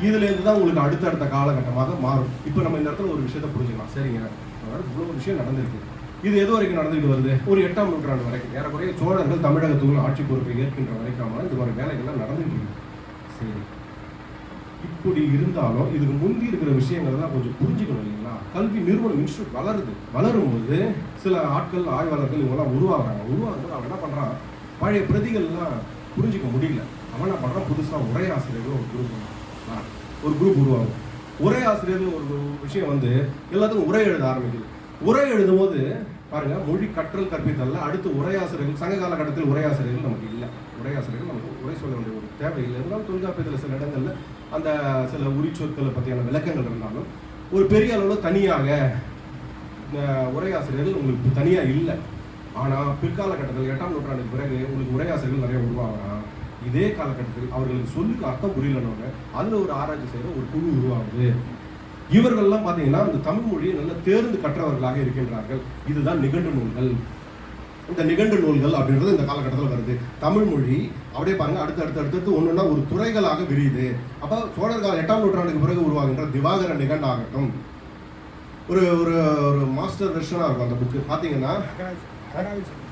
இதுலேருந்து தான் உங்களுக்கு அடுத்தடுத்த காலகட்டமாக மாறும். இப்போ நம்ம இந்த இடத்துல ஒரு விஷயத்தை புரிஞ்சுக்கலாம். சரிங்க, இவ்வளோ விஷயம் நடந்திருக்கு. இது எது வரைக்கும் நடந்துகிட்டு வருது? ஒரு 8ஆம் நூற்றாண்டு வரைக்கும், ஏறக்குறைய சோழர்கள் தமிழகத்துக்குள் ஆட்சி பொறுப்பை ஏற்கின்ற வரைக்கும் இந்த மாதிரி வேலைகள்லாம் நடந்துகிட்டு இருக்கு. சரி, இப்படி இருந்தாலும் இதுக்கு முந்தி இருக்கிற விஷயங்கள்லாம் கொஞ்சம் புரிஞ்சுக்கணும் இல்லைங்களா? கல்வி நிறுவனம் இன்ஸ்டியூட் வளரும்போது சில ஆட்கள், ஆய்வாளர்கள் இவங்கெல்லாம் உருவாகும்போது அவன் என்ன பண்ணுறான், பழைய பிரதிகள்லாம் புரிஞ்சிக்க முடியல. அவன் என்ன பண்ணுறான், புதுசாக உரையாசிரியர்கள் ஒரு குரூப் உருவாகும். உரையாசிரியர்கள் ஒரு விஷயம் எல்லாத்துக்கும் உரை எழுத ஆரம்பிக்குது. உரை எழுதும் போது பாருங்க, மொழி கற்றல் கற்பித்தல்ல அடுத்து உரையாசிரியர்கள். சங்க காலகட்டத்தில் உரையாசிரியர்கள் நமக்கு இல்லை. உரையாசிரியர்கள் நமக்கு உரை சொல்ல வேண்டிய ஒரு தேவையில்லை. இருந்தாலும் தொல்காப்பியத்தில் சில இடங்களில் அந்த சில உரிச்சொற்களை பற்றியான விளக்கங்கள் இருந்தாலும் ஒரு பெரிய அளவில் தனியாக உரையாசிரியர்கள் உங்களுக்கு தனியாக இல்லை. ஆனால் பிற்காலகட்டத்தில் 8ஆம் நூற்றாண்டுக்கு பிறகு உங்களுக்கு உரையாசிரியர்கள் நிறைய உருவாகிறான். இதே காலகட்டத்தில் அவர்களுக்கு சொல்லுக்கு அர்த்தம் புரியலன்னு அதில் ஒரு ஆராய்ச்சி செய்கிற ஒரு குழு உருவாகுது. இவர்கள்லாம் பார்த்தீங்கன்னா இந்த தமிழ் மொழியை நல்லா தேர்ந்து கற்றவர்களாக இருக்கின்றார்கள். இதுதான் நிகண்டு நூல்கள். இந்த நிகண்டு நூல்கள் அப்படின்றது இந்த காலகட்டத்தில் வருது. தமிழ் மொழி அப்படியே பாருங்க அடுத்தடுத்து ஒன்றுன்னா ஒரு துறைகளாக விரியுது. அப்போ சோழர்கள் 8ஆம் நூற்றாண்டுக்கு பிறகு உருவாகின்ற திவாகர நிகண்டு ஆகட்டும், ஒரு ஒரு ஒரு மாஸ்டர் வெர்ஷனாக இருக்கும் அந்த புக்கு. பார்த்தீங்கன்னா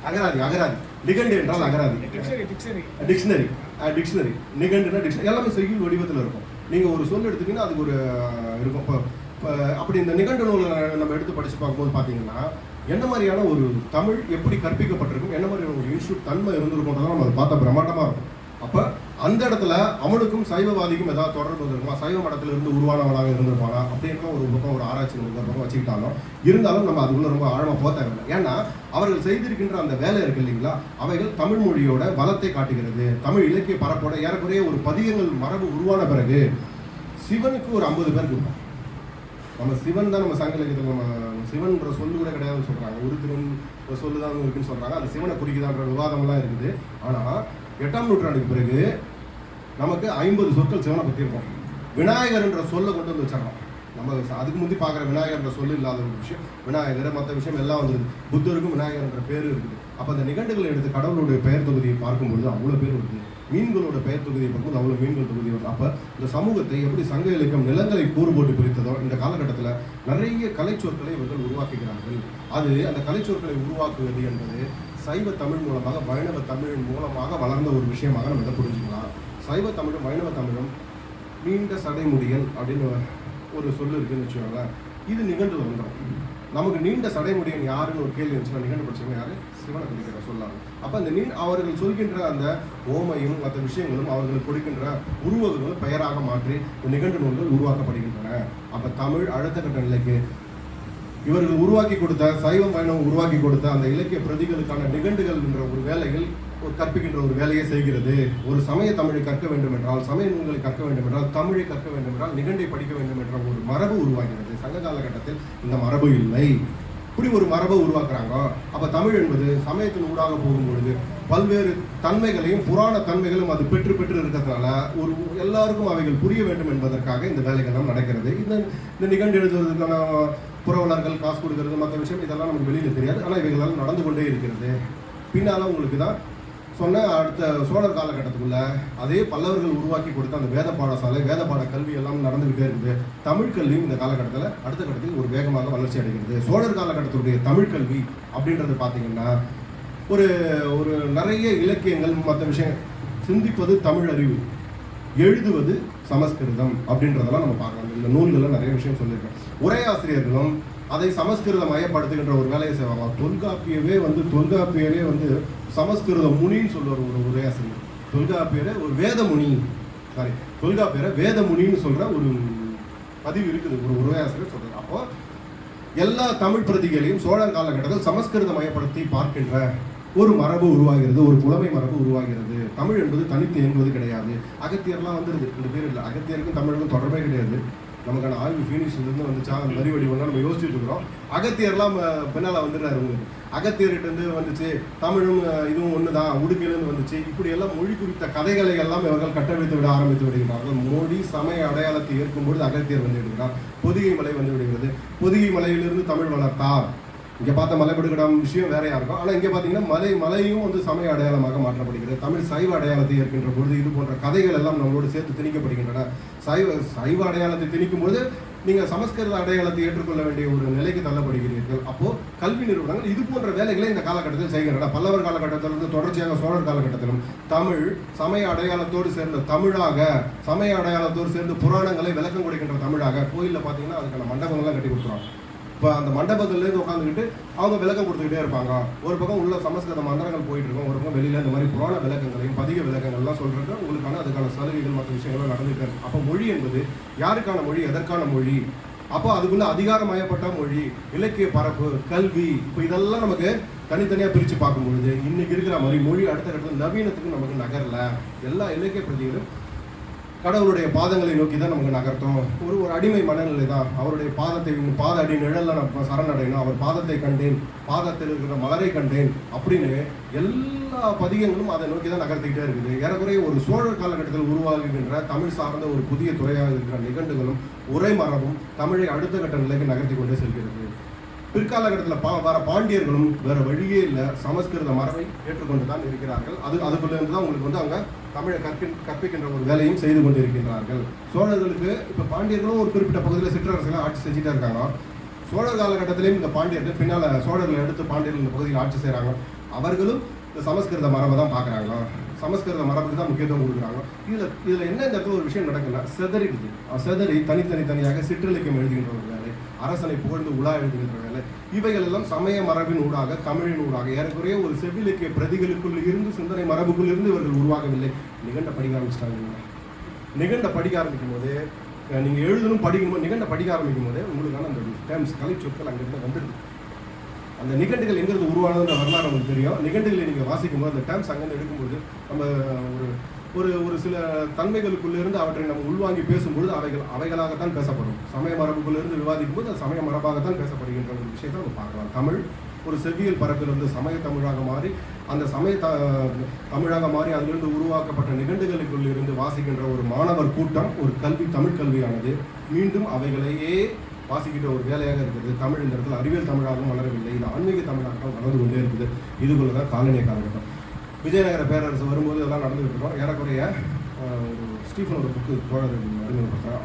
அகராதி நிகண்டு என்றால் அகராதி, டிக்ஷனரி நிகண்டுனா டிக்ஷனரி, எல்லாமே செய்யுள் வடிவத்தில் இருக்கும். நீங்கள் ஒரு சொல் எடுத்துக்கிங்கன்னா அதுக்கு ஒரு இருக்கும். இப்போ அப்படி இந்த நிகண்டு நூலை நம்ம எடுத்து படித்து பார்க்கும்போது பார்த்தீங்கன்னா என்ன மாதிரியான ஒரு தமிழ் எப்படி கற்பிக்கப்பட்டிருக்கும், என்ன மாதிரியான ஒரு இன்ஸ்டியூட் தன்மை இருந்திருக்கும்ன்றதான் நம்ம அதை பார்த்தா பிரமாண்டமாக இருக்கும். அப்போ அந்த இடத்துல அவனுக்கும் சைவவாதிக்கும் ஏதாவது தொடர்பு இருக்குமா, சைவ மடத்திலிருந்து உருவானவனாக இருந்திருப்பானா அப்படின்ற ஒரு பக்கம் ஒரு ஆராய்ச்சி ஒரு பக்கம் வச்சுக்கிட்டாலும் இருந்தாலும் நம்ம அதுக்குள்ள ரொம்ப ஆழமாக போக தேவையில்லை. ஏன்னா அவர்கள் செய்திருக்கின்ற அந்த வேலை இருக்கு இல்லைங்களா, அவைகள் தமிழ் மொழியோட பலத்தை காட்டுகிறது. தமிழ் இலக்கிய பரப்போட ஏறக்குறைய ஒரு பதியங்கள் மரபு உருவான பிறகு சிவனுக்கு ஒரு 50 பேருக்கு இருக்கும். நம்ம சிவன் தான் நம்ம சங்க இலக்கியத்தில் நம்ம சிவன்ற சொல்லு கூட கிடையாதுன்னு சொல்கிறாங்க, ஒரு திருவன் சொல்லுதான் இருக்குன்னு சொல்கிறாங்க. அது சிவனை குறிக்குதான்ற விவாதம்லாம் இருக்குது. ஆனால் 8ஆம் நூற்றாண்டுக்கு பிறகு நமக்கு 50 சொற்கள் சிவனை பற்றி இருக்கும். விநாயகர் என்ற சொல்லை கொண்டு வந்து வச்சிடறோம். நம்ம அதுக்கு முந்தி பார்க்குற விநாயகர் என்ற சொல்லு இல்லாத ஒரு விஷயம், விநாயகர் மற்ற விஷயம் எல்லாம் வந்துருது. புத்தருக்கும் விநாயகர் என்ற பேர் இருக்குது. அப்போ அந்த நிகண்டுகளை எடுத்து கடவுளுடைய பெயர் தொகுதியை பார்க்கும்பொழுது அவ்வளோ பேர் வருது. மீன்களோட பெயர் தொகுதியை பார்க்கும்போது அவ்வளோ மீன்கள் தொகுதி வருது. அப்போ இந்த சமூகத்தை எப்படி சங்க இலக்கியம் நிலங்களை கூறு போட்டு பிரித்ததோ, இந்த காலகட்டத்தில் நிறைய கலைச்சொற்களை இவர்கள் உருவாக்குகிறார்கள். அது அந்த கலைச்சொற்களை உருவாக்குவது என்பது சைவ தமிழ் மூலமாக வைணவ தமிழின் மூலமாக வளர்ந்த ஒரு விஷயமாக நம்ம இதை புரிஞ்சுக்கலாம். சைவ தமிழும் வைணவ தமிழும் நீண்ட சடைமுடியல் அப்படின்னு ஒரு சொல்லு இருக்குன்னு வச்சுக்கோங்களேன். இது நிகழ்ந்து வந்துடும். நமக்கு நீண்ட சடைமுடியன் யாருன்னு ஒரு கேள்வி இருந்துச்சுன்னா நிகழ்ந்து படிச்சவங்க யாரு? சிவனை குறிக்கிற சொல்லாங்க. அப்போ அந்த அவர்கள் சொல்கின்ற அந்த ஓமையும் மற்ற விஷயங்களும் அவர்களுக்கு கொடுக்கின்ற உருவகங்களும் பெயராக மாற்றி நிகழ்வு நூல்கள் உருவாக்கப்படுகின்றன. அப்போ தமிழ் அடுத்த கட்ட நிலைக்கு இவர்கள் உருவாக்கி கொடுத்த சைவம் வைணவம் உருவாக்கி கொடுத்த அந்த இலக்கிய பிரதிகளுக்கான நிகண்டுகள் என்ற ஒரு வேலைகள் கற்பிக்கின்ற ஒரு வேலையை செய்கிறது. ஒரு சமய தமிழை கற்க வேண்டும் என்றால், சமய நூல்களை கற்க வேண்டும் என்றால், தமிழை கற்க வேண்டும் என்றால் நிகண்டை படிக்க வேண்டும் என்ற ஒரு மரபு உருவாகிறது. சங்க காலகட்டத்தில் இந்த மரபு இல்லை. இப்படி ஒரு மரபை உருவாக்குறாங்க. அப்போ தமிழ் என்பது சமயத்தின் ஊடாக போகும்பொழுது பல்வேறு தன்மைகளையும் புராண தன்மைகளும் அது பெற்று இருக்கிறதுனால ஒரு எல்லாருக்கும் அவைகள் புரிய வேண்டும் என்பதற்காக இந்த வேலைகள்லாம் நடக்கிறது. இந்த நிகண்டு எழுதுவதற்கான புரவலர்கள் காசு கொடுக்கறது மற்ற விஷயம் இதெல்லாம் நமக்கு வெளியில் தெரியாது. ஆனால் இவைகளால் நடந்து கொண்டே இருக்கிறது. பின்னால் உங்களுக்கு தான் சொன்ன அடுத்த சோழர் காலகட்டத்துக்குள்ள அதே பல்லவர்கள் உருவாக்கி கொடுத்த அந்த வேத பாடசாலை வேத பாட கல்வி எல்லாம் நடந்துகிட்டே இருக்குது. தமிழ் கல்வியும் இந்த காலகட்டத்தில் அடுத்த கட்டத்தில் ஒரு வேகமாக வளர்ச்சி அடைகிறது. சோழர் காலகட்டத்துடைய தமிழ் கல்வி அப்படின்றது பார்த்தீங்கன்னா ஒரு ஒரு நிறைய இலக்கியங்கள் மற்ற விஷயம் சிந்திப்பது தமிழ் அறிவு, எழுதுவது சமஸ்கிருதம் அப்படின்றதெல்லாம் நம்ம பார்க்கலாம். இந்த நூல்களில் நிறைய விஷயம் சொல்லியிருக்கேன். உரையாசிரியர்களும் அதை சமஸ்கிருத மயப்படுத்துகின்ற ஒரு வேலையை செய்வாங்க. தொல்காப்பியரே வந்து சமஸ்கிருத முனின்னு சொல்லுவார் ஒரு உரையாசிரியர். தொல்காப்பியரை ஒரு வேத முனி, தொல்காப்பியரை வேத முனின்னு சொல்ற ஒரு பதிவு இருக்குது ஒரு உரையாசிரியர் சொல்றாரு. அப்போ எல்லா தமிழ் பிரதிகளையும் சோழர் காலகட்டத்தில் சமஸ்கிருத மயப்படுத்தி பார்க்கின்ற ஒரு மரபு உருவாகிறது, ஒரு புலமை மரபு உருவாகிறது. தமிழ் என்பது தனித்து இயங்குவது கிடையாது. அகத்தியர்லாம் வந்துடுது, இந்த பேர் இல்லை. அகத்தியருக்கும் தமிழுக்கும் தொடர்பே கிடையாது. நமக்கான ஆய்வு ஃபீனிஷ்லேருந்து வந்துச்சா அந்த வரி வடிவம்லாம் நம்ம யோசிச்சுட்டு இருக்கிறோம். அகத்தியர்லாம் பின்னால் வந்துடுறாரு. உங்களுக்கு அகத்தியர்கிட்டருந்து வந்துச்சு, தமிழும் இதுவும் ஒன்று தான், உடுக்கையிலேருந்து வந்துச்சு. இப்படியெல்லாம் மொழி குறித்த கதைகளை எல்லாம் இவர்கள் கட்டமைத்து விட ஆரம்பித்து விடுகிறார்கள். மொழி சமய அடையாளத்தை ஏற்கும்பொழுது அகத்தியர் வந்து விடுகிறார். பொதிகை மலை வந்து விடுகிறது. பொதிகை மலையிலிருந்து தமிழ் வளர்த்தார். இங்கே பார்த்த மலைப்படுகிடம் விஷயம் வேறையா இருக்கும். ஆனால் இங்கே பார்த்தீங்கன்னா மலையும் வந்து சமய அடையாளமாக மாற்றப்படுகிறது. தமிழ் சைவ அடையாளத்தை ஏற்கின்ற பொழுது இது போன்ற கதைகள் எல்லாம் நம்மளோடு சேர்த்து திணிக்கப்படுகின்றன. சைவ அடையாளத்தை திணிக்கும் பொழுது நீங்கள் சமஸ்கிருத அடையாளத்தை ஏற்றுக்கொள்ள வேண்டிய ஒரு நிலைக்கு தள்ளப்படுகிறீர்கள். அப்போது கல்வி நிறுவனங்கள் இது போன்ற வேலைகளை இந்த காலகட்டத்தில் செய்கின்றன. பல்லவர் காலகட்டத்திலிருந்து தொடர்ச்சியாக சோழர் காலகட்டத்திலும் தமிழ் சமய அடையாளத்தோடு சேர்ந்த தமிழாக, சமய அடையாளத்தோடு சேர்ந்து புராணங்களை விளக்கம் கொடுக்கின்ற தமிழாக கோயிலில் பார்த்தீங்கன்னா அதுக்கான மண்டபங்கள்லாம் கட்டி கொடுத்துருவாங்க. இப்போ அந்த மண்டபத்திலேருந்து உட்காந்துக்கிட்டு அவங்க விளக்கம் கொடுத்துக்கிட்டே இருப்பாங்க. ஒரு பக்கம் உள்ள சமஸ்கிருத மந்திரங்கள் போயிட்டு இருக்கும், ஒரு பக்கம் வெளியில் இந்த மாதிரி புராண விளக்கங்களையும் பதிக விளக்கங்கள்லாம் சொல்கிறது உங்களுக்கான அதுக்கான சலுகைகள் மற்ற விஷயங்கள்லாம் நடந்துகிட்டு இருக்கு. அப்போ மொழி என்பது யாருக்கான மொழி, எதற்கான மொழி, அப்போ அதுக்குள்ள அதிகாரமயப்பட்ட மொழி, இலக்கிய பரப்பு, கல்வி, இப்போ இதெல்லாம் நமக்கு தனித்தனியாக பிரித்து பார்க்கும்பொழுது இன்னைக்கு இருக்கிற மாதிரி மொழி அடுத்த கட்டத்தில் நவீனத்துக்கு நமக்கு நகரல. எல்லா இலக்கிய பிரதிகளும் கடவுளுடைய பாதங்களை நோக்கி தான் நமக்கு நகர்த்தோம். ஒரு அடிமை மனநிலை தான். அவருடைய பாத அடி நிழல்ல நான் சரணடையணும், அவர் பாதத்தை கண்டேன், பாதத்தில் இருக்கிற மலரை கண்டேன் அப்படின்னு எல்லா பதிகங்களும் அதை நோக்கி தான் நகர்த்திக்கிட்டே இருக்குது. ஏறக்குறைய ஒரு சோழர் காலகட்டத்தில் உருவாகுகின்ற தமிழ் சார்ந்த ஒரு புதிய துறையாக இருக்கிற நிகண்டுகளும் உரை மரபும் தமிழை அடுத்த கட்ட நிலைக்கு நகர்த்தி கொண்டே செல்கிறது. பிற்காலகட்டத்தில் வர பாண்டியர்களும் வேற வழியே இல்லை, சமஸ்கிருத மரபை ஏற்றுக்கொண்டு தான் இருக்கிறார்கள். அதுக்குள்ள இருந்து தான் உங்களுக்கு வந்து அவங்க தமிழை கற்பிக்கின்ற ஒரு வேலையும் செய்து கொண்டு இருக்கின்றார்கள். சோழர்களுக்கு இப்போ பாண்டியர்களும் ஒரு குறிப்பிட்ட பகுதியில் சிற்றரசுகளை ஆட்சி செஞ்சுட்டே இருக்காங்க. சோழர் காலகட்டத்திலையும் இந்த பாண்டியர்கள் பின்னால் சோழர்களை எடுத்து பாண்டியர்கள் இந்த பகுதியில் ஆட்சி செய்கிறாங்க. அவர்களும் இந்த சமஸ்கிருத மரபை தான் பார்க்குறாங்க. சமஸ்கிருத மரபுக்கு தான் முக்கியத்துவம் கொடுக்குறாங்க. இதில் என்ன இந்த இடத்துல ஒரு விஷயம் நடக்குன்னா செதறி தனித்தனியாக சிற்றிலக்கியம் எழுதுகின்ற ஒரு வேலை, அரசனை புகழ்ந்து உலா எழுதுகின்ற வேலை, இவைகள் எல்லாம் சமய மரபின் ஊடாக தமிழின் ஊடாக ஏறக்குறைய ஒரு செவ்விலக்கிய பிரதிகளுக்குள் இருந்து சிந்தனை மரபுக்குள் இருந்து இவர்கள் உருவாகவில்லை. நிகண்ட படிக்க ஆரம்பிச்சிட்டாங்க. நிகண்ட படிக்க ஆரம்பிக்கும் போது நீங்கள் எழுதணும் படிக்கணும், நிகண்ட படிக்க ஆரம்பிக்கும் போதே உங்களுக்கான அந்த டேர்ம்ஸ் கலை சொற்கள் அங்கிருந்து வந்துடுது. அந்த நிகண்டுகள் எங்கிறது உருவானதுன்ற வரலாறு நமக்கு தெரியும். நிகண்டுகளை நீங்கள் வாசிக்கும் போது அந்த டேர்ம்ஸ் அங்கேருந்து எடுக்கும்போது நம்ம ஒரு சில தன்மைகளுக்குள்ளிருந்து அவற்றை நம்ம உள்வாங்கி பேசும்பொழுது அவைகளாகத்தான் பேசப்படும். சமய மரபுக்குள்ளிருந்து விவாதிக்கும் போது அது சமய மரபாகத்தான் பேசப்படுகின்ற ஒரு விஷயத்தை நம்ம பார்க்கலாம். தமிழ் ஒரு செவ்வியல் பரப்பிலிருந்து சமய தமிழாக மாறி அந்த தமிழாக மாறி அதிலிருந்து உருவாக்கப்பட்ட நிகண்டுகளுக்குள் இருந்து வாசிக்கின்ற ஒரு மாணவர் கூட்டம், ஒரு கல்வி, தமிழ் கல்வியானது மீண்டும் அவைகளையே வாசிக்கின்ற ஒரு வேலையாக இருக்குது. தமிழ் இந்த இடத்துல அறிவியல் தமிழாகவும் வளரவில்லை, இது ஆன்மீக தமிழாகவும் வளர்ந்து கொண்டே இருக்குது. இதுக்குள்ள தான் காலனிய காலகட்டம். விஜயநகர பேரரசு வரும்போது இதெல்லாம் நடந்துகிட்டு இருக்கோம். ஏறக்குறைய ஒரு ஸ்டீஃபனோட புக்கு தோழர் அறிமுகப்படுத்துகிறார்.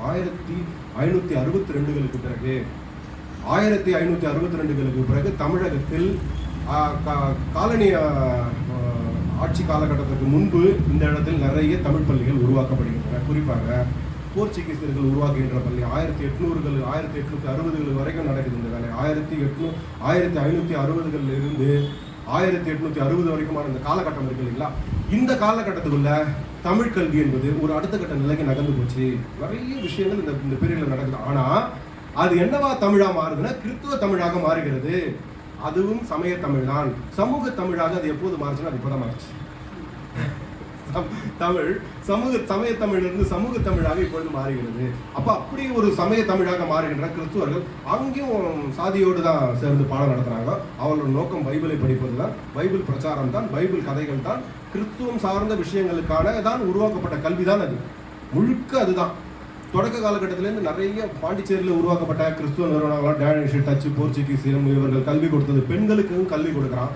1562களுக்கு பிறகு 1562களுக்கு பிறகு தமிழகத்தில் காலனிய ஆட்சி காலகட்டத்திற்கு முன்பு இந்த இடத்தில் நிறைய தமிழ் பள்ளிகள் உருவாக்கப்படுகின்றன. குறிப்பாக போர்ச்சுகீசியர்கள் உருவாக்குகின்ற பள்ளி 1800கள் 1860கள் வரைக்கும் நடக்குது இந்த வேலை. 1560களில் இருந்து 1860 வரைக்குமான இந்த காலகட்டம் இருக்கு இல்லைங்களா, இந்த காலகட்டத்துக்குள்ள தமிழ் கல்வி என்பது ஒரு அடுத்த கட்ட நிலைக்கு நகர்ந்து போச்சு. நிறைய விஷயங்கள் இந்த பீரியட்ல நடக்குது. ஆனா அது என்னவா தமிழா மாறுதுன்னா கிறிஸ்துவ தமிழாக மாறுகிறது. அதுவும் சமய தமிழ் தான். சமூக தமிழாக அது எப்போது மாறுச்சுன்னா அது இப்போதான் மாறுச்சு. தமிழ் சமய தமிழிலிருந்து சமூக தமிழாக இப்பொழுது மாறுகிறது. அப்ப அப்படி ஒரு சமய தமிழாக மாறுகின்ற கிறிஸ்துவர்கள் அங்கேயும் சாதியோடு தான் சேர்ந்து பாடம் நடத்துறாங்க. அவர்களோட நோக்கம் பைபிளை படிப்பது தான், பைபிள் பிரச்சாரம் தான், பைபிள் கதைகள் தான், கிறிஸ்துவம் சார்ந்த விஷயங்களுக்கான தான் உருவாக்கப்பட்ட கல்வி தான். அது முழுக்க அதுதான். தொடக்க காலகட்டத்திலேருந்து நிறைய பாண்டிச்சேரியில் உருவாக்கப்பட்ட கிறிஸ்துவ நிறுவனங்களாம் டேனிஷ், டச்சு, போர்ச்சுகீசியம் இவர்கள் கல்வி கொடுத்தது. பெண்களுக்கும் கல்வி கொடுக்குறான்.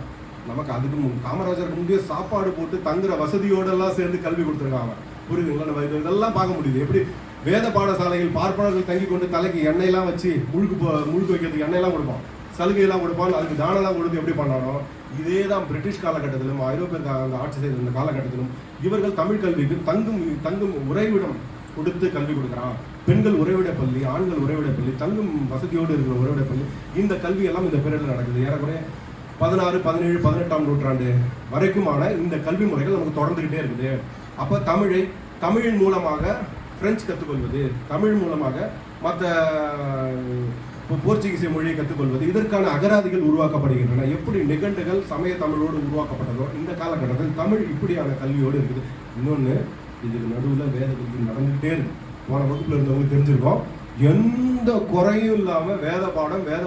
நமக்கு அதுக்கு காமராஜருக்கு முந்தைய சாப்பாடு போட்டு தங்குற வசதியோடெல்லாம் சேர்ந்து கல்வி கொடுத்துருக்காங்க. புரியுதுங்களா? நம்ம இதெல்லாம் பார்க்க முடியுது. எப்படி வேத பாடசாலைகள் பார்ப்பனர்கள் தங்கி கொண்டு தலைக்கு எண்ணெயெல்லாம் வச்சு முழுக்கு வைக்கிறதுக்கு எண்ணெயெல்லாம் கொடுப்பான், சலுகையெல்லாம் கொடுப்பான், அதுக்கு தானெல்லாம் கொடுத்து எப்படி பண்ணானோ இதே தான் பிரிட்டிஷ் காலகட்டத்திலும் ஐரோப்பியர் அந்த ஆட்சி செய்த இந்த காலகட்டத்திலும் இவர்கள் தமிழ் கல்விக்கு தங்கும் உறைவிடம் கொடுத்து கல்வி கொடுக்குறான். பெண்கள் உறைவிட பள்ளி, ஆண்கள் உறைவிட பள்ளி, தங்கும் வசதியோடு இருக்கிற உறைவிட பள்ளி, இந்த கல்வி எல்லாம் இந்த பீரியட்ல நடக்குது. ஏறக்குறைய 16, 17, 18ஆம் நூற்றாண்டு வரைக்குமான இந்த கல்வி முறைகள் நமக்கு தொடர்ந்துகிட்டே இருக்குது. அப்போ தமிழின் மூலமாக பிரெஞ்சு கற்றுக்கொள்வது, தமிழ் மூலமாக மற்ற போர்ச்சுகீசிய மொழியை கற்றுக்கொள்வது, இதற்கான அகராதிகள் உருவாக்கப்படுகின்றன. எப்படி நிகண்டுகள் சமய தமிழோடு உருவாக்கப்பட்டதோ இந்த காலகட்டத்தில் தமிழ் இப்படியான கல்வியோடு இருக்குது. இன்னொன்று, இதுக்கு நடுவில் வேத கல்வி நடந்துகிட்டே இருக்கு. போன வகுப்புல இருந்தவங்களுக்கு தெரிஞ்சிருக்கோம். எந்த குறையும் இல்லாம வேத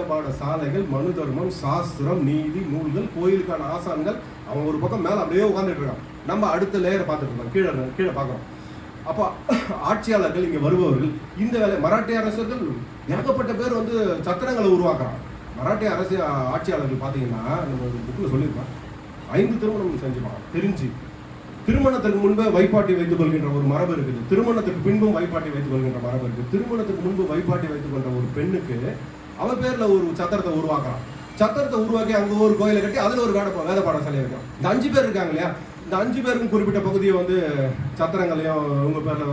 பாட சாலைகள், மனு தர்மம், சாஸ்திரம், நீதி நூல்கள், கோயிலுக்கான ஆசான்கள், அவன் ஒரு பக்கம் மேல அப்படியே உட்காந்துட்டு இருக்கான். நம்ம அடுத்த லேயர் பார்த்துட்டு இருக்கோம், கீழே பார்க்கறோம். அப்போ ஆட்சியாளர்கள் இங்க வருபவர்கள் இந்த வேலை, மராட்டிய அரசர்கள் ஏகப்பட்ட பேர் வந்து சத்திரங்களை உருவாக்குறான். மராட்டிய ஆட்சியாளர்கள் பார்த்தீங்கன்னா நம்ம புக்கில் சொல்லியிருக்கோம், 5 திருமணம் செஞ்சுப்பான். தெரிஞ்சு திருமணத்துக்கு முன்பே வைப்பாட்டி வைத்துக் கொள்கின்ற ஒரு மரபு இருக்குது. திருமணத்துக்கு பின்பும் வைப்பாட்டி வைத்துக் கொள்கின்ற மரபு இருக்குது. திருமணத்துக்கு முன்பு வைப்பாட்டி வைத்துக் கொண்ட ஒரு பெண்ணுக்கு அவன் பேர்ல ஒரு சத்திரத்தை உருவாக்குறான். சத்திரத்தை உருவாக்கி அங்க ஒரு கோயிலை கட்டி அதுல ஒரு வேத பாடசாலை இருக்கும். இந்த 5 பேர் இருக்காங்க இல்லையா, இந்த 5 பேருக்கும் குறிப்பிட்ட பகுதியை வந்து சத்திரங்களையும் உங்க பேர்ல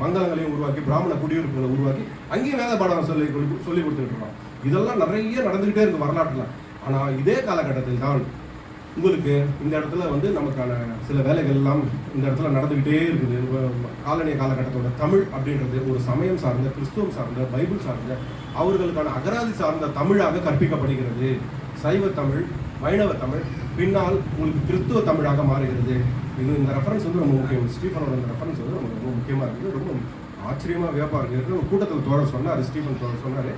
மங்கலங்களையும் உருவாக்கி பிராமண குடியிருப்புகளை உருவாக்கி அங்கேயும் வேத பாடம் சொல்லி கொடுத்துட்டு இருக்கோம். இதெல்லாம் நிறைய நடந்துகிட்டே இருக்கு வரலாற்றுல. ஆனா இதே காலகட்டத்தில் தான் உங்களுக்கு இந்த இடத்துல வந்து நமக்கான சில வேலைகள் எல்லாம் இந்த இடத்துல நடந்துகிட்டே இருக்குது. காலனிய காலகட்டத்தோட தமிழ் அப்படின்றது ஒரு சமயம் சார்ந்த, கிறிஸ்துவம் சார்ந்த, பைபிள் சார்ந்த, அவர்களுக்கான அகராதி சார்ந்த தமிழாக கற்பிக்கப்படுகிறது. சைவ தமிழ், வைணவ தமிழ் பின்னால் உங்களுக்கு கிறிஸ்துவ தமிழாக மாறுகிறது. இந்த ரெஃபரன்ஸ் வந்து ரொம்ப முக்கியம். ஸ்டீஃபனோட இந்த ரெஃபரன்ஸ் வந்து நமக்கு ரொம்ப முக்கியமாக இருக்குது. ரொம்ப ஆச்சரியமாக வியப்பாக இருக்குது. ஒரு கூட்டத்தில் தோழர் சொன்னார், ஸ்டீஃபன் தோழர் சொன்னார்,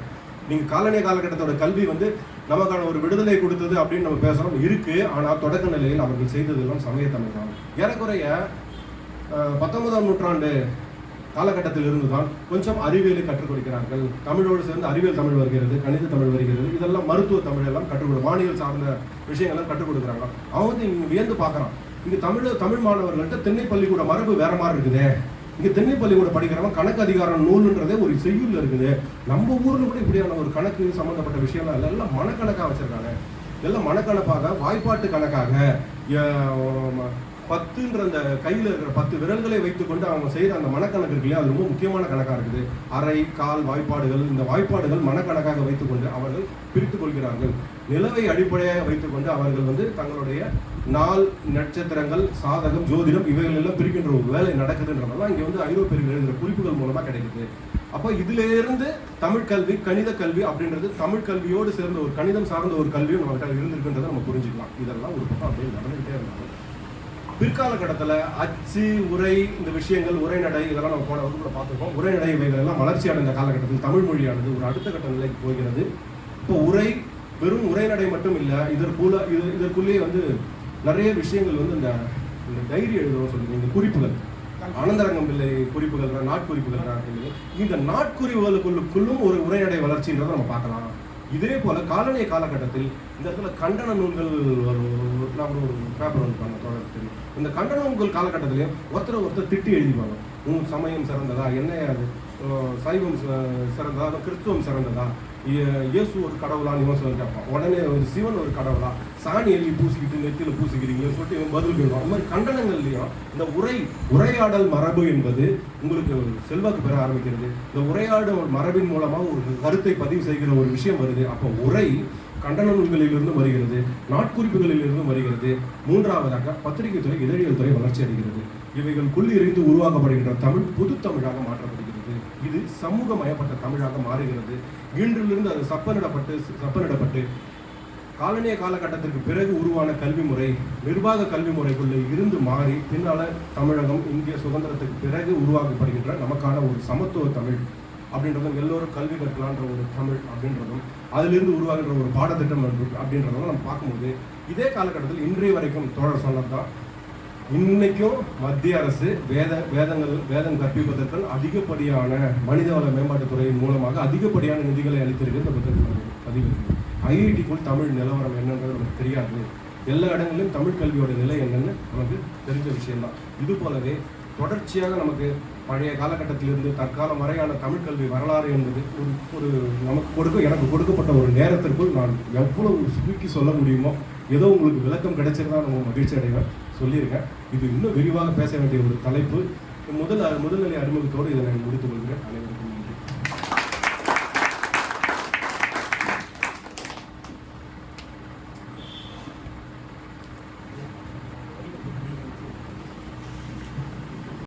நீங்கள் காலனிய காலகட்டத்தோட கல்வி வந்து நமக்கான ஒரு விடுதலை கொடுத்தது அப்படின்னு நம்ம பேசுகிறோம் இருக்கு. ஆனால் தொடக்க நிலையில் அவர்கள் செய்ததெல்லாம் சமய தமிழ் தான். ஏறக்குறைய 19ஆம் நூற்றாண்டு காலகட்டத்தில் இருந்து தான் கொஞ்சம் அறிவியலை கற்றுக் கொடுக்கிறார்கள். தமிழோடு சேர்ந்து அறிவியல் தமிழ் வருகிறது, கணித தமிழ் வருகிறது, இதெல்லாம் மருத்துவ தமிழ் எல்லாம் கற்றுக் கொடுக்கும், வானியல் சார்ந்த விஷயங்கள்லாம் கற்றுக் கொடுக்குறாங்க. அவன் வந்து இங்கே வியந்து பார்க்குறான், இங்கே தமிழ் மாணவர்கள்ட்ட திண்ணை பள்ளிக்கூட மரபு வேற மாதிரி இருக்குதே. இங்கே திண்ணை பள்ளிக்கூட படிக்கிறவன் கணக்கு அதிகாரம் நூலுன்றதே ஒரு செய்யுள் இருக்குது. நம்ம ஊரில் கூட இப்படியான ஒரு கணக்கு சம்மந்தப்பட்ட விஷயம்லாம் இல்லை, எல்லாம் மனக்கணக்காக வச்சிருக்காங்க. எல்லாம் மனக்கணக்காக, வாய்ப்பாட்டு கணக்காக, 10ன்ற அந்த கையில் இருக்கிற 10 விரல்களை வைத்துக்கொண்டு அவங்க செய்கிற அந்த மனக்கணக்கு இருக்கு இல்லையா, அது ரொம்ப முக்கியமான கணக்காக இருக்குது. அரை, கால் வாய்ப்பாடுகள், இந்த வாய்ப்பாடுகள் மனக்கணக்காக வைத்துக்கொண்டு அவர்கள் பிரித்து கொள்கிறார்கள். நிலவை அடிப்படையாக வைத்துக்கொண்டு அவர்கள் வந்து தங்களுடைய நாள், நட்சத்திரங்கள், சாதகம், ஜோதிடம் இவைகள் எல்லாம் பிரிக்கின்ற ஒரு வேலை நடக்குதுன்றதெல்லாம் இங்கே வந்து ஐரோப்பியர்கள் எழுதுகிற குறிப்புகள் மூலமாக கிடைக்குது. அப்போ இதிலிருந்து தமிழ் கல்வி, கணித கல்வி அப்படின்றது தமிழ் கல்வியோடு சேர்ந்த ஒரு கணிதம் சார்ந்த ஒரு கல்வியும் நம்மகிட்ட இருந்திருக்குன்றதை நம்ம புரிஞ்சுக்கலாம். இதெல்லாம் ஒரு பக்கம் அப்படியே நடந்துகிட்டே இருந்தாலும் பிற்காலகட்டத்தில் அச்சு, உரை, இந்த விஷயங்கள், உரைநடை, இதெல்லாம் நம்ம போன வகுப்புல பார்த்துருக்கோம். உரைநடை இவைகள் எல்லாம் வளர்ச்சி அடைந்த காலகட்டத்தில் தமிழ் மொழியானது ஒரு அடுத்த கட்ட நிலைக்கு போகிறது. இப்போ உரை, வெறும் உரைநடை மட்டும் இல்லை, இதற்குள்ளேயே வந்து நிறைய விஷயங்கள் வந்து இந்த டைரி எழுதுறோம் சொல்லுங்க, இந்த குறிப்புகள், அனந்தரங்கம் பிள்ளை குறிப்புகள், நாட்குறிப்புகள், இந்த நாட்குறிப்புகளுக்குள்ளும் ஒரு உரைநடை வளர்ச்சின்றதை நம்ம பார்க்கலாம். இதே போல காலனிய காலகட்டத்தில் இந்த இடத்துல கண்டன நூல்கள் நான் ஒரு பேப்பர் வந்து பண்ண தொடர்ந்து, இந்த கண்டன நூல்கள் காலகட்டத்திலையும் ஒருத்தர் திட்டி எழுதிப்பாங்க. உன் சமயம் சிறந்ததா, என்ன அது சைவம் சிறந்ததா, கிறிஸ்துவம் சிறந்ததா, இயேசு ஒரு கடவுளான்னு இவன் சொல்லி கேட்பான். உடனே வந்து சிவன் ஒரு கடவுளா, சாணி எள்ளி பூசிக்கிட்டு நெத்தியில் பூசிக்கிறீங்கன்னு சொல்லிட்டு இவன் பதில் கேட்பான். அந்த மாதிரி கண்டனங்கள்லையும் இந்த உரையாடல் மரபு என்பது உங்களுக்கு செல்வாக்கு பெற ஆரம்பிக்கிறது. இந்த உரையாடல் மரபின் மூலமாக ஒரு கருத்தை பதிவு செய்கிற ஒரு விஷயம் வருது. அப்போ உரை கண்டன நூல்களிலிருந்து வருகிறது, நாட்குறிப்புகளிலிருந்து வருகிறது. மூன்றாவதாக பத்திரிகை துறை, இதழியல் துறை வளர்ச்சி அடைகிறது. இவைகளுக்குள் இருந்து உருவாக்கப்படுகின்ற தமிழ் புது தமிழாக மாற்றப்படுகிறது. இது சமூகமயப்பட்ட தமிழாக மாறுகிறது. இன்றிலிருந்து அது சப்பனிடப்பட்டு காலனிய காலகட்டத்திற்கு பிறகு உருவான கல்வி முறை நிர்வாக கல்வி முறைக்குள்ளே இருந்து மாறி பின்னால தமிழகம் இந்திய சுதந்திரத்துக்கு பிறகு உருவாக்கப்படுகின்ற நமக்கான ஒரு சமத்துவ தமிழ் அப்படின்றதும், எல்லோரும் கல்வி கற்கலான்ற ஒரு தமிழ் அப்படின்றதும், அதிலிருந்து உருவாகின்ற ஒரு பாடத்திட்டம் அப்படின்றதும் நம்ம பார்க்கும்போது இதே காலகட்டத்தில் இன்றைய வரைக்கும் தோழர் சொன்னதுதான், இன்னைக்கும் மத்திய அரசு வேதம் கற்பிப்பதற்கு அதிகப்படியான மனிதவள மேம்பாட்டுத்துறையின் மூலமாக அதிகப்படியான நிதிகளை அளித்திருக்கு. இந்த புத்தகத்தில் பதிவு ஐஐடிக்குள் தமிழ் நிலவரம் என்னன்றது நமக்கு தெரியாது. எல்லா இடங்களிலும் தமிழ் கல்வியோட நிலை என்னன்னு நமக்கு தெரிஞ்ச விஷயம்தான். இது போலவே தொடர்ச்சியாக நமக்கு பழைய காலகட்டத்திலிருந்து தற்காலம் வரையான தமிழ் கல்வி வரலாறு என்பது ஒரு எனக்கு கொடுக்கப்பட்ட ஒரு நேரத்திற்குள் நான் எவ்வளவு சுருக்கி சொல்ல முடியுமோ, ஏதோ உங்களுக்கு விளக்கம் கிடைச்சிருந்தா நம்ம மகிழ்ச்சி அடைவேன், சொல்லியிருக்கேன். இது இன்னும் விரிவாக பேச வேண்டிய ஒரு தலைப்பு. முதல்நிலை அறிமுகத்தோடு இதை நான் முடித்துக் கொள்கிறேன். அனைவருக்கும்